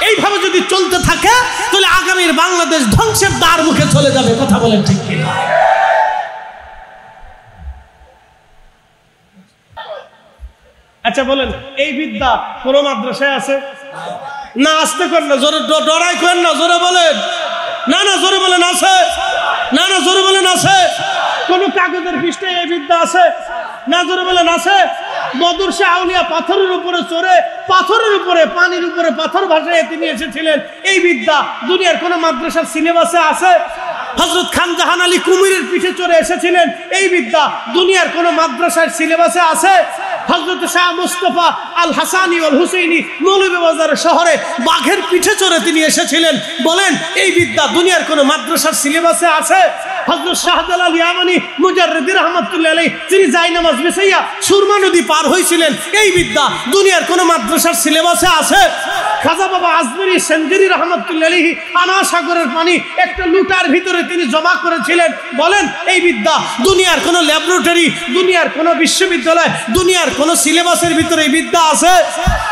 এইভাবে যদি চলতে থাকে তাহলে আগামীর বাংলাদেশ ধ্বংসের দ্বার মুখে চলে যাবে। কথা বলেন ঠিক কিনা? আচ্ছা বলেন, এই বিদ্যা কোন মাদ্রাসায় আছে? না, আসতে করেন না, জোরে ডরাই করেন না, জোরে বলেন। না না, জোরে বলেন আছে। না না, জোরে বলেন আছে। কোন কাগজের পৃষ্ঠায় এই বিদ্যা আছে? না, জোরে বলেন আছে। বদর শাহ আউলিয়া পাথরের উপরে চড়ে, পাথরের উপরে, পানির উপরে পাথর ভাসায় তিনি এসেছিলেন। এই বিদ্যা দুনিয়ার কোন মাদ্রাসার সিলেবাসে আছে? হযরত খান জাহান আলী কুমিরের পিঠে চড়ে এসেছিলেন। এই বিদ্যা দুনিয়ার কোন মাদ্রাসার সিলেবাসে আছে? হযরত শাহ মুস্তাফা আল হাসানি ওয়াল হুসাইনি মৌলভীবাজার শহরে বাঘের পিঠে চড়ে তিনি এসেছিলেন। বলেন, এই বিদ্যা দুনিয়ার কোন মাদ্রাসার সিলেবাসে আছে? হযরত শাহজালাল ইয়ামানি মুজাররিদি রাহমাতুল্লাহ আলাইহি তিনি জায়নামাজ বিছাইয়া সুরমা নদী পার হয়েছিলেন। এই বিদ্যা দুনিয়ার কোন মাদ্রাসার সিলেবাসে আছে? খাজা বাবা আজমেরি সেনগিরি রাহমাতুল্লাহ আলাইহি আনা সাগরের পানি একটা লুটার ভিতরে তিনি জমা করেছিলেন। বলেন, এই বিদ্যা দুনিয়ার কোন ল্যাবরেটরি, দুনিয়ার কোন বিশ্ববিদ্যালয়, দুনিয়ার কোন সিলেবাসের ভিতরে এই বিদ্যা আছে?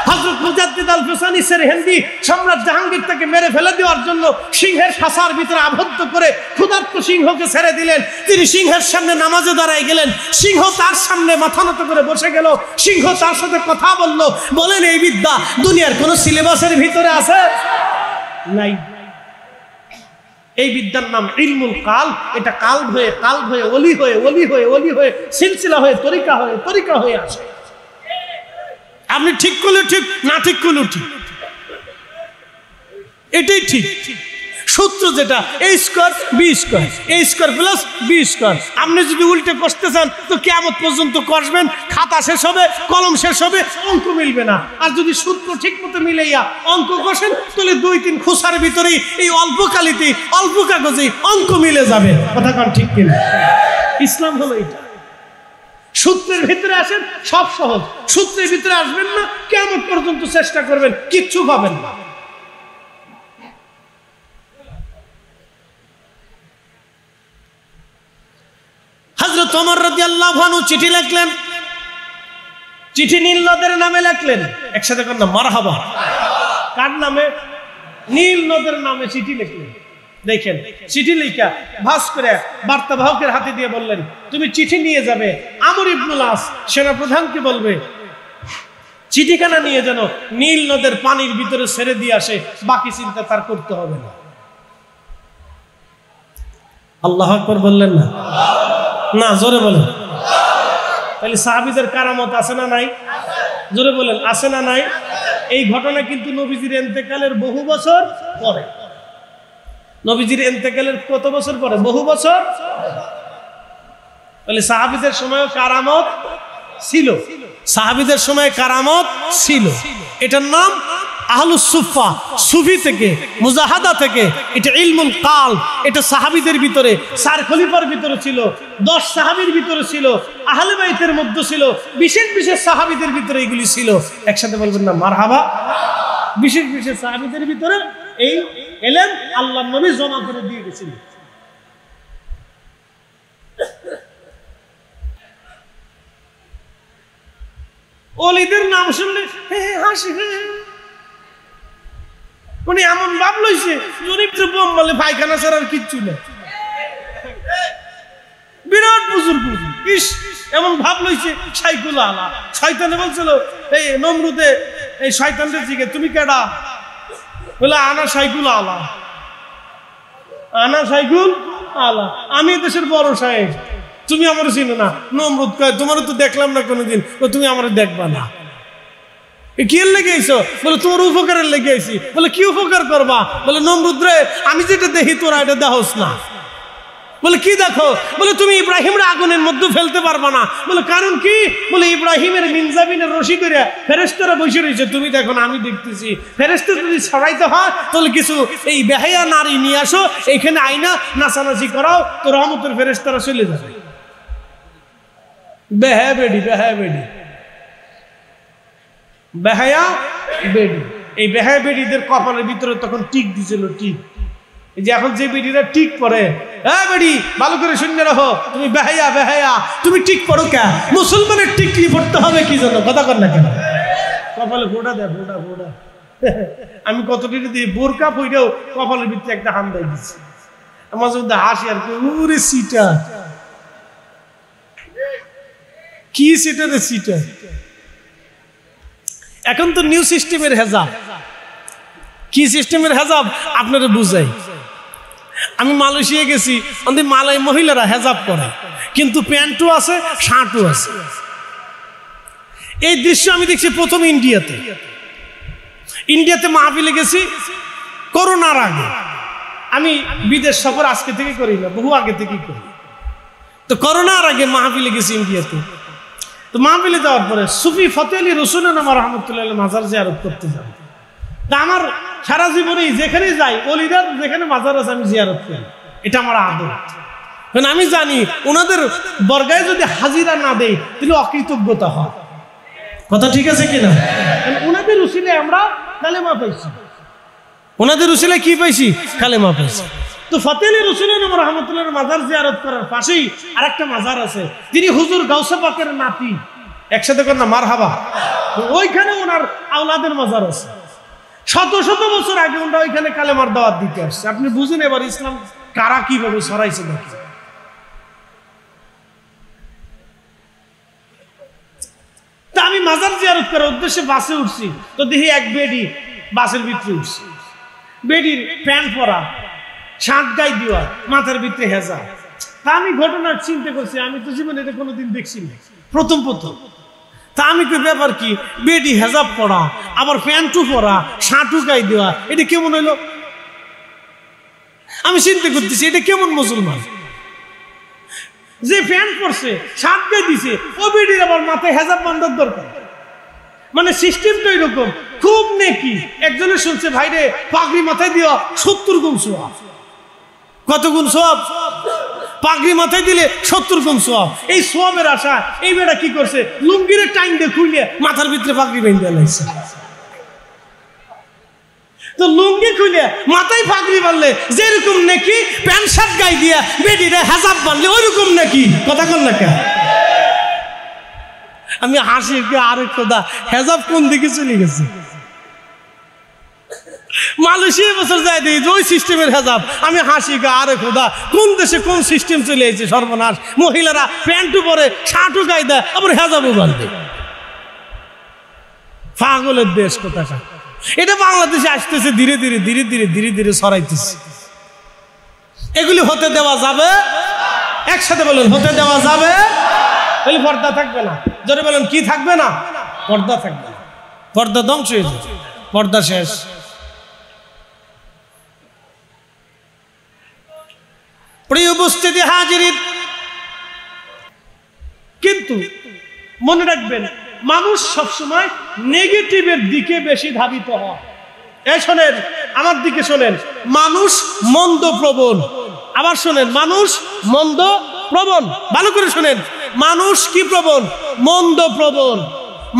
হযরত মুজাদ্দিদ আল ফিসানি সেরহিন্দি সম্রাট জাহাঙ্গীর তাকে মেরে ফেলে দেওয়ার জন্য সিংহের খাঁচার ভিতরে আবদ্ধ করে ক্ষুধার্ত সিংহকে ছেড়ে দিলেন। তিনি সিংহের সামনে নামাজে দাঁড়ায় গেলেন। সিংহ তার সামনে মাথা নত করে বসে গেল। সিংহ তার সাথে কথা বলল। বলেন, এই বিদ্যা দুনিয়ার কোন সিলেবাসের ভিতরে আছে? নাই। এই বিদ্যার নাম ইলমুল কাল। এটা কাল হয়ে কাল হয়ে অলি হয়ে অলি হয়ে অলি হয়ে সিলসিলা হয়ে তরিকা হয়ে আসে। আপনি ঠিক করলে ঠিক, না ঠিক করলে ঠিক, এটাই ঠিক। সূত্র যেটা a square b square, a square plus b square. আপনি যদি উল্টে কষতে চান তো কিয়ামত পর্যন্ত কষবেন, খাতা শেষ হবে, কলম শেষ হবে, অঙ্ক মিলবে না। আর যদি সূত্র ঠিক মতো মিলাইয়া অঙ্ক কষেন তাহলে 2-3 খুসার ভিতরেই এই অল্প কালিতে অল্প কাগজেই অঙ্ক মিলে যাবে। কথা কান ঠিক কিনা? ইসলাম হলো এটা। সূত্রের ভিতরে আসেন, সব সহজ। সূত্রের ভিতরে আসবেন না, কিয়ামত পর্যন্ত চেষ্টা করবেন, কিচ্ছু পাবেন না। হযরত ওমর রাদিয়াল্লাহু আনহু চিঠি লিখলেন। চিঠি নীল নদের নামে লিখলেন। একসাথে কর না, মারহাবা। কার নামে? নীল নদের নামে চিঠি লিখলেন। দেখেন, চিঠি লিখা ভাস করে বার্তাবাহকের হাতে দিয়ে বললেন, তুমি চিঠি নিয়ে যাবে আমর ইবনুল আস সেনাপ্রধানকে বলবে চিঠিখানা নিয়ে যেন নীল নদের পানির ভিতরে ছেড়ে দিয়ে আসে, বাকি চিন্তা তার করতে হবে না। আল্লাহু আকবার বললেন না? না, জোরে বলেন। তাহলে সাহাবীদের কারামত আছে না নাই? জোরে বলেন, আছে না নাই? এই ঘটনা কিন্তু নবীজির ইন্তেকালের বহু বছর পরে। নবীজির ইন্তেকালের কত বছর পরে? বহু বছর। তাহলে সাহাবীদের সময়ও কারামত ছিল। সাহাবীদের সময় কারামত ছিল। এটার নাম আহলুস সুফা, সুফি থেকে, মুজাহাদা থেকে। এটা ইলমুল কাল। এটা সাহাবীদের ভিতরে, 4 খলিফার ভিতরে ছিল, 10 সাহাবীর ভিতরে ছিল, আহলে বাইতের মধ্যে ছিল, বিশেষ বিশেষ সাহাবীদের ভিতরে এগুলি ছিল। একসাথে বলবেন না মারহাবা? বিশেষ বিশেষ সাহাবীদের ভিতরে এই এলেম আল্লাহর নবী জমা করে দিয়ে গেছিলেন। ওলিদের নাম শুনলে হাসি, উনি এমন ভাব লইছে বোম বলে পায়খানা ছাড়া আর কিচ্ছু নেই, বিরাট বুজুর্গ ইস এমন ভাব লইছে সাইকুল আলা। শয়তানে বলছিল এই নমরুদে এই শয়তানদের দিকে তুমি কেডা, বলে আনা সাইকুল আলা, আনা সাইকুল আলা, আমি দেশের বড় সাহেব, তুমি আমার চিনো না। নমরুদ কয় তোমার তো দেখলাম না কোনোদিন, তুমি আমার দেখবা না। কি লেগে আইছো? বলে তোমার উপকারের লেগে আইছি। বলে কি উপকার করবা? বলে নমরুদ রে আমি যেটা দেখি তোরা এটা দেখোস না। বলে কি দেখো? বলে তুমি ইব্রাহিমের আগুনের মধ্যে ফেলতে পারবা না। বলে কারণ কি? বলে ইব্রাহিমের মিনজাবিনের রশি করে ফেরেশতারা বসে রয়েছে, তুমি দেখো না আমি দেখতেছি। ফেরেশতা যদি ছড়াইতে হয় তাহলে কিছু এই বেহায়া নারী নিয়ে আসো, এইখানে আইনা নাচানাচি করাও, তো রহমতের ফেরেশতারা চলে যাবে। বেহায়া বেডি, বেহায়া বেডি, বেহায়া বেডি। এই বেহায়া বেডিদের কপালের ভিতরে তখন টিক দিছিল, টিক। এই যে এখন যে বেডিরা টিক পরে, হ্যাঁ বেডি ভালো করে শুনে রাখো, তুমি বেহায়া বেহায়া, তুমি টিক পড়ো কে? মুসলমানের টিকলি পড়তে হবে কি জন্য? কথা কর না কেন? কপালে ফোটা দেয়, ফোটা ফোটা। আমি কতটি দিয়ে বোরকা পইরেও কপালের ভিতরে একটা হামদাই দিচ্ছি। আমার মধ্যে হাসি আর কি, উরে সিটা কি সিটা রে সিটা। এখন তো নিউ সিস্টেমের হেজাব। কি সিস্টেমের হেজাব আপনারা বুঝাই। আমি মালয়েশিয়া গেছি, আমাদের মালয় মহিলারা হেজাব করে, কিন্তু প্যান্টও আছে শার্টও আছে। এই দৃশ্য আমি দেখছি প্রথম ইন্ডিয়াতে। ইন্ডিয়াতে মাহফিলে গেছি করোনার আগে। আমি বিদেশ সফর আজকে থেকে করি না, বহু আগে থেকেই করি। তো করোনার আগে মাহফিলে গেছি ইন্ডিয়াতে। তো মাহফিলে যাওয়ার পরে সুফি ফতেহ আলী রসুলের নাম রহমতুল্লাহ মাজার জিয়ারত করতে যাব। তা আমার সারা জীবনে যেখানে যাই ওলিদার যেখানে মাজার আছে আমি জিয়ারত করি, এটা আমার আদত। কারণ আমি জানি ওনাদের বর্গায় যদি হাজিরা না দেয় তাহলে অকৃতজ্ঞতা হয়। কথা ঠিক আছে কিনা? ওনাদের উসিলে আমরা কালেমা পাইছি। ওনাদের উসিলে কি পাইছি? কালেমা পাইছি। তো ফতেহ আলী রসুলের নাম রহমতুল্লাহ মাজার জিয়ারত করার পাশেই আরেকটা মাজার আছে, তিনি হুজুর গাউসে পাকের নাতি। একসাথে কর না মারহাবা। ওইখানে ওনার আওলাদের মাজার আছে। শত শত বছর আগে ওনারা ওইখানে কালেমার দাওয়াত দিতে আসছে। আপনি বুঝেন এবার ইসলাম কারা কিভাবে ছড়াইছে নাকি। তা আমি মাজার জিয়ারত করার উদ্দেশ্যে বাসে উঠছি, তো দেখি এক বেডি বাসের ভিতরে উঠছি। বেডির প্যান্ট পরা, শার্ট গায়ে দেওয়া, মাথার ভিতরে হেজা। তা আমি ঘটনা চিন্তা করছি, আমি তো জীবনে এটা কোনোদিন দেখছি না, প্রথম প্রথম। তা আমি কি ব্যাপার কি, বেডি হেজাব পরা, আবার প্যান্টু পরা, শার্টু গায়ে দেওয়া, এটা কেমন হইলো? আমি চিন্তা করতেছি এটা কেমন মুসলমান যে প্যান্ট পরছে, শার্ট গায়ে দিছে, ও বেডির আবার মাথায় হেজাব বাঁধার দরকার। মানে সিস্টেমটা এরকম। খুব নেকি একজনের শুনছে ভাইরে পাগড়ি মাথায় দিও 70 গুণ সওয়াব। কত গুণ সওয়াব? পাগড়ি মাথায় দিলে 70 গুণ সওয়াব। এই সওয়াবের আশা এই বেটা কি করছে, লুঙ্গিরে টাইম দিয়ে খুলে মাথার ভিতরে পাগড়ি বেঁধে লাইছে। তো লুঙ্গি খুলে মাথায় পাগড়ি বাঁধলে যেরকম নাকি প্যান্ট শার্ট গায়ে দিয়া বেডিরে হেজাব বাঁধলে ওইরকম নাকি। কথা কন না কেন? আমি হাসি আরে খোদা, হেজাব কোন দিকে চলে গেছে? মালয়েশিয়া বছর যাই দিই ওই সিস্টেমের হেজাব। আমি হাসি আরে খোদা, কোন দেশে কোন সিস্টেম চলে এসেছে, সর্বনাশ। মহিলারা প্যান্টু পরে, শার্টও গায়ে দেয়, আবার হেজাবও বাঁধে। পাগলের দেশ কোথাকার। এটা বাংলাদেশে আসতেছে ধীরে ধীরে ধীরে ধীরে ধীরে ধীরে ছড়াইতেছে। এগুলি হতে দেওয়া যাবে? একসাথে বলুন, হতে দেওয়া যাবে? তাহলে পর্দা থাকবে না। জোরে বলেন, কি থাকবে না? পর্দা থাকবে না। পর্দা ধ্বংস হয়ে যাবে, পর্দা শেষ। প্রিয় উপস্থিতি হাজিরিন, কিন্তু মনে রাখবেন মানুষ সবসময় নেগেটিভের দিকে বেশি ধাবিত হয়। এই শোনেন, আমার দিকে শোনেন, মানুষ মন্দ প্রবণ। আবার শোনেন, মানুষ মন্দ প্রবণ। ভালো করে শোনেন, মানুষ কি প্রবণ? মন্দ প্রবণ।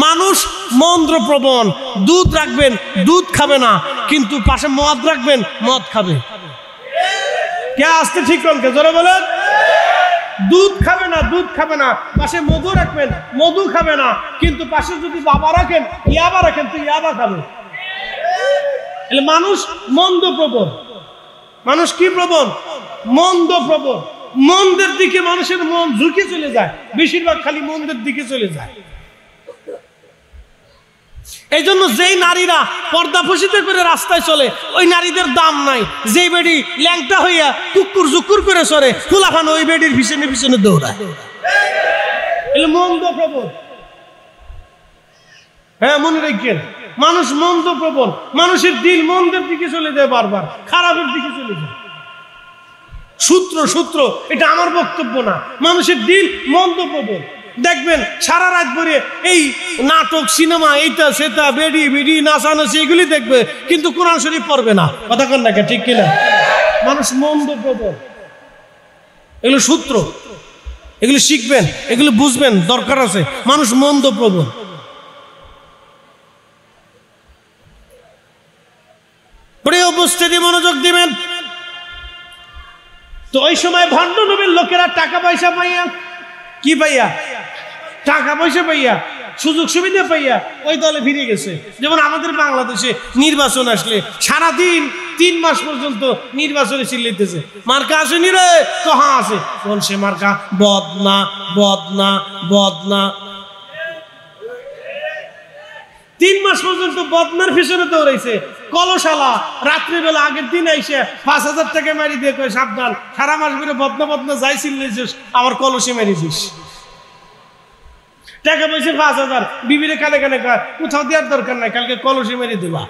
মানুষ মন্দ্রপ্রবণ। দুধ রাখবেন, দুধ খাবে না, কিন্তু পাশে মদ রাখবেন, মদ খাবে। কে আসতে ঠিক করুন, কে জোরে বলেন। দুধ খাবে না, দুধ খাবে না, পাশে মধু রাখবেন, মধু খাবে না, কিন্তু পাশে যদি বাবা রাখেন, ইয়াবা রাখেন, তো ইয়াবা খাবে। মানুষ মন্দ প্রবণ। মানুষ কি প্রবণ? মন্দ প্রবণ। মন্দের দিকে মানুষের মন ঝুঁকে চলে যায়, বেশিরভাগ খালি মন্দের দিকে চলে যায়। এই জন্য যেই নারীরা পর্দা ফসিতে করে রাস্তায় চলে, ওই নারীদের দাম নাই। যেই বেডি ল্যাংটা হইয়া কুকুর জুকুর করে সরে, ফুলাফান ওই বেডির পিছনে পিছনে দৌড়ায়। এলে মন্দ প্রবণ। হ্যাঁ, মনে রাখবেন, মানুষ মন্দ প্রবণ। মানুষের দিল মন্দের দিকে চলে যায়, বারবার খারাপের দিকে চলে যায়। সূত্র এটা আমার বক্তব্য না, মানুষের দিল মন্দ প্রবণ। দেখবেন সারা রাত ভরে এই নাটক, সিনেমা, এইটা সেটা, বেডি বিডি, নাচানাচি, এগুলি দেখবে, কিন্তু কোরআন শরীফ পড়বে না। কথা কন না, ঠিক কিনা? মানুষ মন্দ প্রবণ। এগুলো সূত্র, এগুলো শিখবেন, এগুলো বুঝবেন, দরকার আছে। মানুষ মন্দ প্রবণ। প্রিয় উপস্থিতি, মনোযোগ দিবেন। তো ওই সময় ভণ্ড নবীর লোকেরা টাকা পয়সা পাইয়া, কি পাইয়া? টাকা পয়সা পাইয়া, সুযোগ সুবিধা পাইয়া ওই দলে ফিরে গেছে। যেমন আমাদের বাংলাদেশে নির্বাচন আসলে সারাদিন 3 মাস পর্যন্ত নির্বাচনে চিল্লাইতেছে, মার্কা আসেনি রে, কহা আছে, কোন সে মার্কা? বদনা বদনা বদনা। 3 মাস পর্যন্ত বদনার পিছনে দৌড়াইছে। কলশালা রাত্রিবেলা আগের দিন আইসে 5000 টাকা মারি দিয়ে কয়, সাবধান, সারা মাস ধরে বদনা বদনা যাই চিল্লাইছিস, আমার কলসে মারিছিস। টাকা পয়সা 5000, বিবিরে কানে কানে কয়, কোথাও দেওয়ার দরকার নাই, কালকে কলসে মেরে দেবা।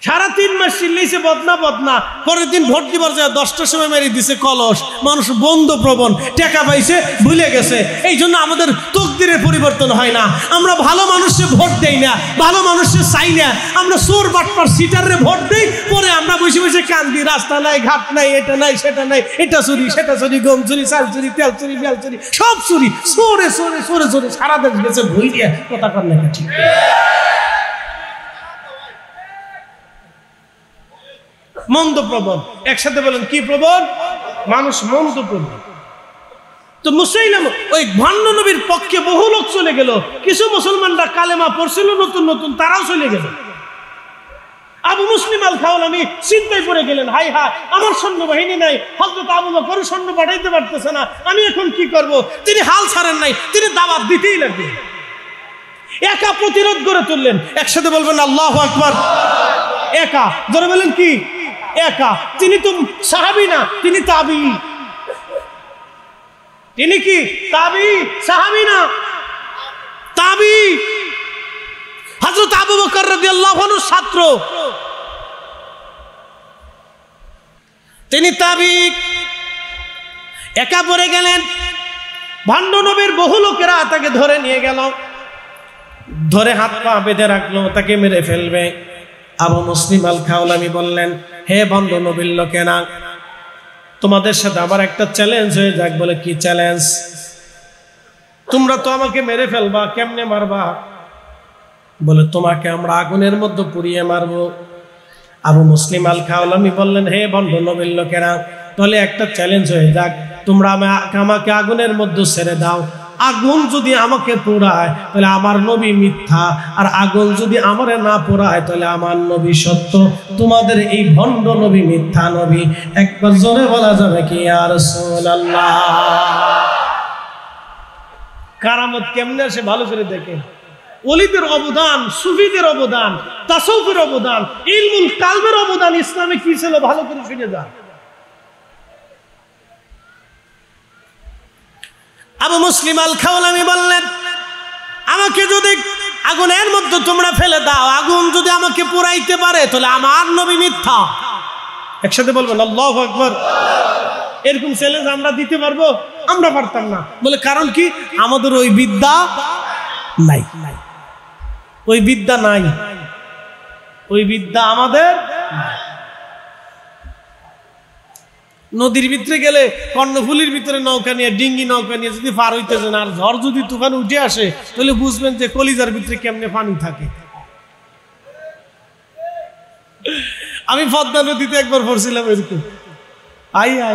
সারা 3 মাস চিল্লাইছে বদনা বদনা। পরের দিন ভোট দিবার যায় 10টার সময় মেরে দিছে কলস। মানুষ বন্ধ প্রবণ, টাকা পাইছে, ভুলে গেছে। এই জন্য আমাদের তকদিরের পরিবর্তন হয় না। আমরা ভালো মানুষকে ভোট দেই না, ভালো মানুষকে চাই না। আমরা চোর বাটপার সিটারে ভোট দেই, পরে আমরা বসে বসে কান্দি, রাস্তা নাই, ঘাট নাই, এটা নাই, সেটা নাই, এটা চুরি, সেটা চুরি, গম চুরি, চাল চুরি, তেল চুরি, বেল চুরি, সব চুরি, চোরে চোরে চোরে চোরে সারা দেশ গেছে ভুই দিয়ে। কথা কর না, ঠিক? মন্দ প্রবণ। একসাথে বলেন, কি প্রবণ? মানুষ মন্দ প্রবণ। তো মুসাইলাম ওই ভণ্ড নবীর পক্ষে বহু লোক চলে গেল। কিছু মুসলমানরা কালেমা পড়ছিল নতুন নতুন, তারাও চলে গেল। আবু মুসলিম আল খাওলামি চিন্তায় পড়ে গেলেন, হাই হাই, আমার সৈন্যবাহিনী নাই, হযরত আবু বকর সৈন্য পাঠাইতে পারতেছে না, আমি এখন কি করব? তিনি হাল ছাড়েন নাই, তিনি দাওয়াত দিতেই লাগলেন। একা প্রতিরোধ গড়ে তুললেন। একসাথে বলবেন আল্লাহু আকবার। একা, ধরে বলেন কি? একা। তিনি তো সাহাবী না, তিনি তাবী। তিনি কি? তাবী, সাহাবী না, তাবী। হযরত আবু বকর রাদিয়াল্লাহু আনহুর ছাত্র, তিনি তাবী। একা পড়ে গেলেন। ভণ্ড নবীর বহু লোকেরা তাকে ধরে নিয়ে গেল, ধরে হাত পা বেঁধে রাখলো, তাকে মেরে ফেলবে। আবু মুসলিম আল খাওলামি বললেন, হে ভণ্ড নবীর লোকেরা, তোমাদের সাথে আবার একটা চ্যালেঞ্জ হয়ে যাক। বলে, কি চ্যালেঞ্জ? তোমরা তো আমাকে মেরে ফেলবা, কেমনে মারবা? বলে, তোমাকে আমরা আগুনের মধ্যে পুড়িয়ে মারবো। আবু মুসলিম আল খাওলামি বললেন, হে ভণ্ড নবীর লোকেরা, তাহলে একটা চ্যালেঞ্জ হয়ে যাক, তোমরা আমাকে আগুনের মধ্যে ছেড়ে দাও। আগুন যদি আমাকে পোড়ায় তাহলে আমার নবী মিথ্যা, আর আগুন যদি আমারে না পোড়ায় তাহলে আমার নবী সত্য। তোমাদের এই ভণ্ড নবী মিথ্যা নবী। একবার জোরে বলা যাবে কি ইয়া রাসূলুল্লাহ? কারামত কেমনে আসে ভালো করে দেখেন। ওলিদের অবদান, সুফিদের অবদান, তাসাউফের অবদান, ইলমুল কালবের অবদান ইসলামে কি ছিল ভালো করে শুনে যান। আবু মুসলিম আল খাওলামি বললেন, আমাকে যদি আগুনের মধ্যে তোমরা ফেলে দাও, আগুন যদি আমাকে পোড়াইতে পারে তাহলে আমার নবী মিথ্যা। একসাথে বলবেন আল্লাহু আকবার। এরকম চ্যালেঞ্জ আমরা দিতে পারবো? আমরা পারতাম না। বলে, কারণ কি? আমাদের ওই বিদ্যা নাই, ওই বিদ্যা নাই, ওই বিদ্যা আমাদের। নদীর ভিতরে গেলে কর্ণফুলির ভিতরে নৌকা নিয়ে ডিঙ্গি নৌকা নিয়ে যদি পার হইতেছেন আর ঝড় যদি তুফান উঠে আসে তাহলে বুঝবেন যে কলিজার ভিতরে কেমনে পানি থাকে। আমি পদ্মা নদীতে একবার পড়ছিলাম এরকম, আইয়া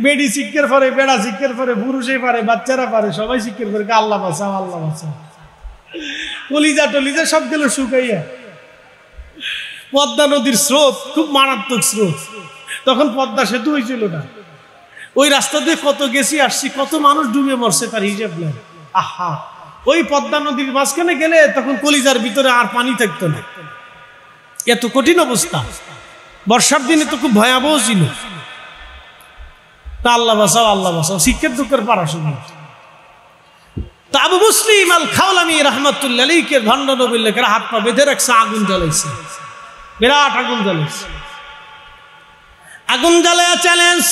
বেডি শিক্ষার পরে, বেড়া শিক্ষার পরে, পুরুষে পারে, বাচ্চারা পারে, সবাই শিক্ষার পরে, আল্লাহ বাঁচাও আল্লাহ বাঁচাও, কলিজা টলিজা সব গেল শুকাইয়া। পদ্মা নদীর স্রোত খুব মারাত্মক স্রোত, তখন পদ্মা সেতু হয়েছিল না। ওই রাস্তা দিয়ে কত গেছি আসছি, কত মানুষ ডুবে মরছে তার হিসাব নেই। আহা, ওই পদ্মা নদীর মাঝখানে গেলে তখন কলিজার ভিতরে আর পানি থাকতো না, এত কঠিন অবস্থা। বর্ষার দিনে তো খুব ভয়াবহ ছিল। তা আল্লাহ বাঁচাও আল্লাহ বাঁচাও, শিক্ষার দুঃখের পারাশোনা। তা আবু মুসলিম আল খাওলামি রহমতুল্লাহ আলাইহি ভণ্ড নবীর লোকেরা হাত পা বেঁধে রাখছে, আগুন জ্বালাইছে, বিরাট আগুন জ্বালাইছে। আগুন জ্বালায়া চ্যালেঞ্জ,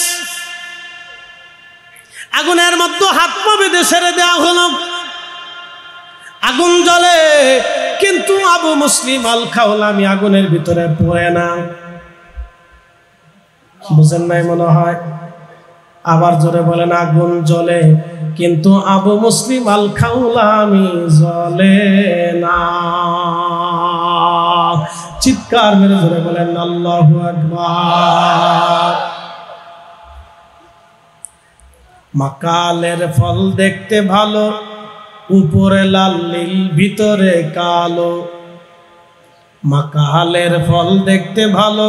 আগুনের মধ্যে হাত পা বেঁধে ছেড়ে দেওয়া হলো। আগুন জ্বলে কিন্তু আবু মুসলিম আল খাওলামি আগুনের ভিতরে পড়ে না। বুঝেন নাই মনে হয়? আবার জোরে বলেন, আগুন জ্বলে কিন্তু আবু মুসলিম আল খাওলামি জ্বলে না। চিৎকার মেরে জোরে বলেন আল্লাহু আকবার। মাকালের ফল দেখতে ভালো, উপরে লাল নীল ভিতরে কালো। মাকালের ফল দেখতে ভালো,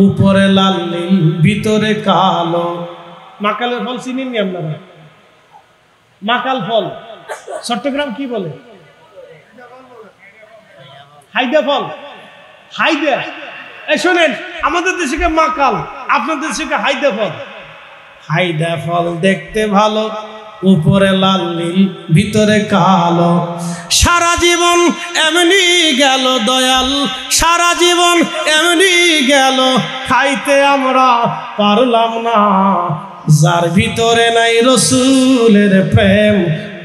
উপরে লাল নীল ভিতরে কালো। মাকালের ফল চিনেননি আপনারা? মাকাল ফল চট্টগ্রাম কি বলে? হাইদা ফল। হাইদা, এই শোনেন, আমাদের দেশে মাকাল, আপনাদের দেশে হাইদা ফল। হাইদা ফল দেখতে ভালো, উপরে লাল নীল ভিতরে কালো। সারা জীবন এমনি গেল দয়াল, সারা জীবন এমনি গেল, খাইতে আমরা পারলাম না। যার ভিতরে নাই রসুলের প্রেম,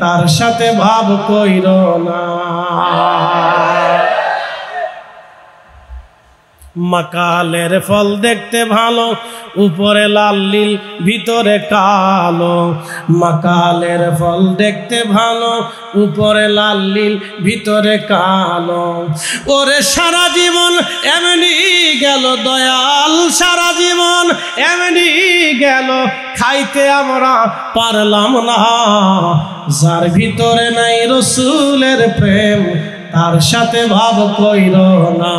তার সাথে ভাব কইর না। মাকালের ফল দেখতে ভালো, উপরে লাল নীল ভিতরে কালো। মাকালের ফল দেখতে ভালো, উপরে লাল নীল ভিতরে কালো। ওরে সারা জীবন এমনি গেল দয়াল, সারা জীবন এমনি গেল, খাইতে আমরা পারলাম না। যার ভিতরে নাই রসুলের প্রেম, তার সাথে ভাব কইর না।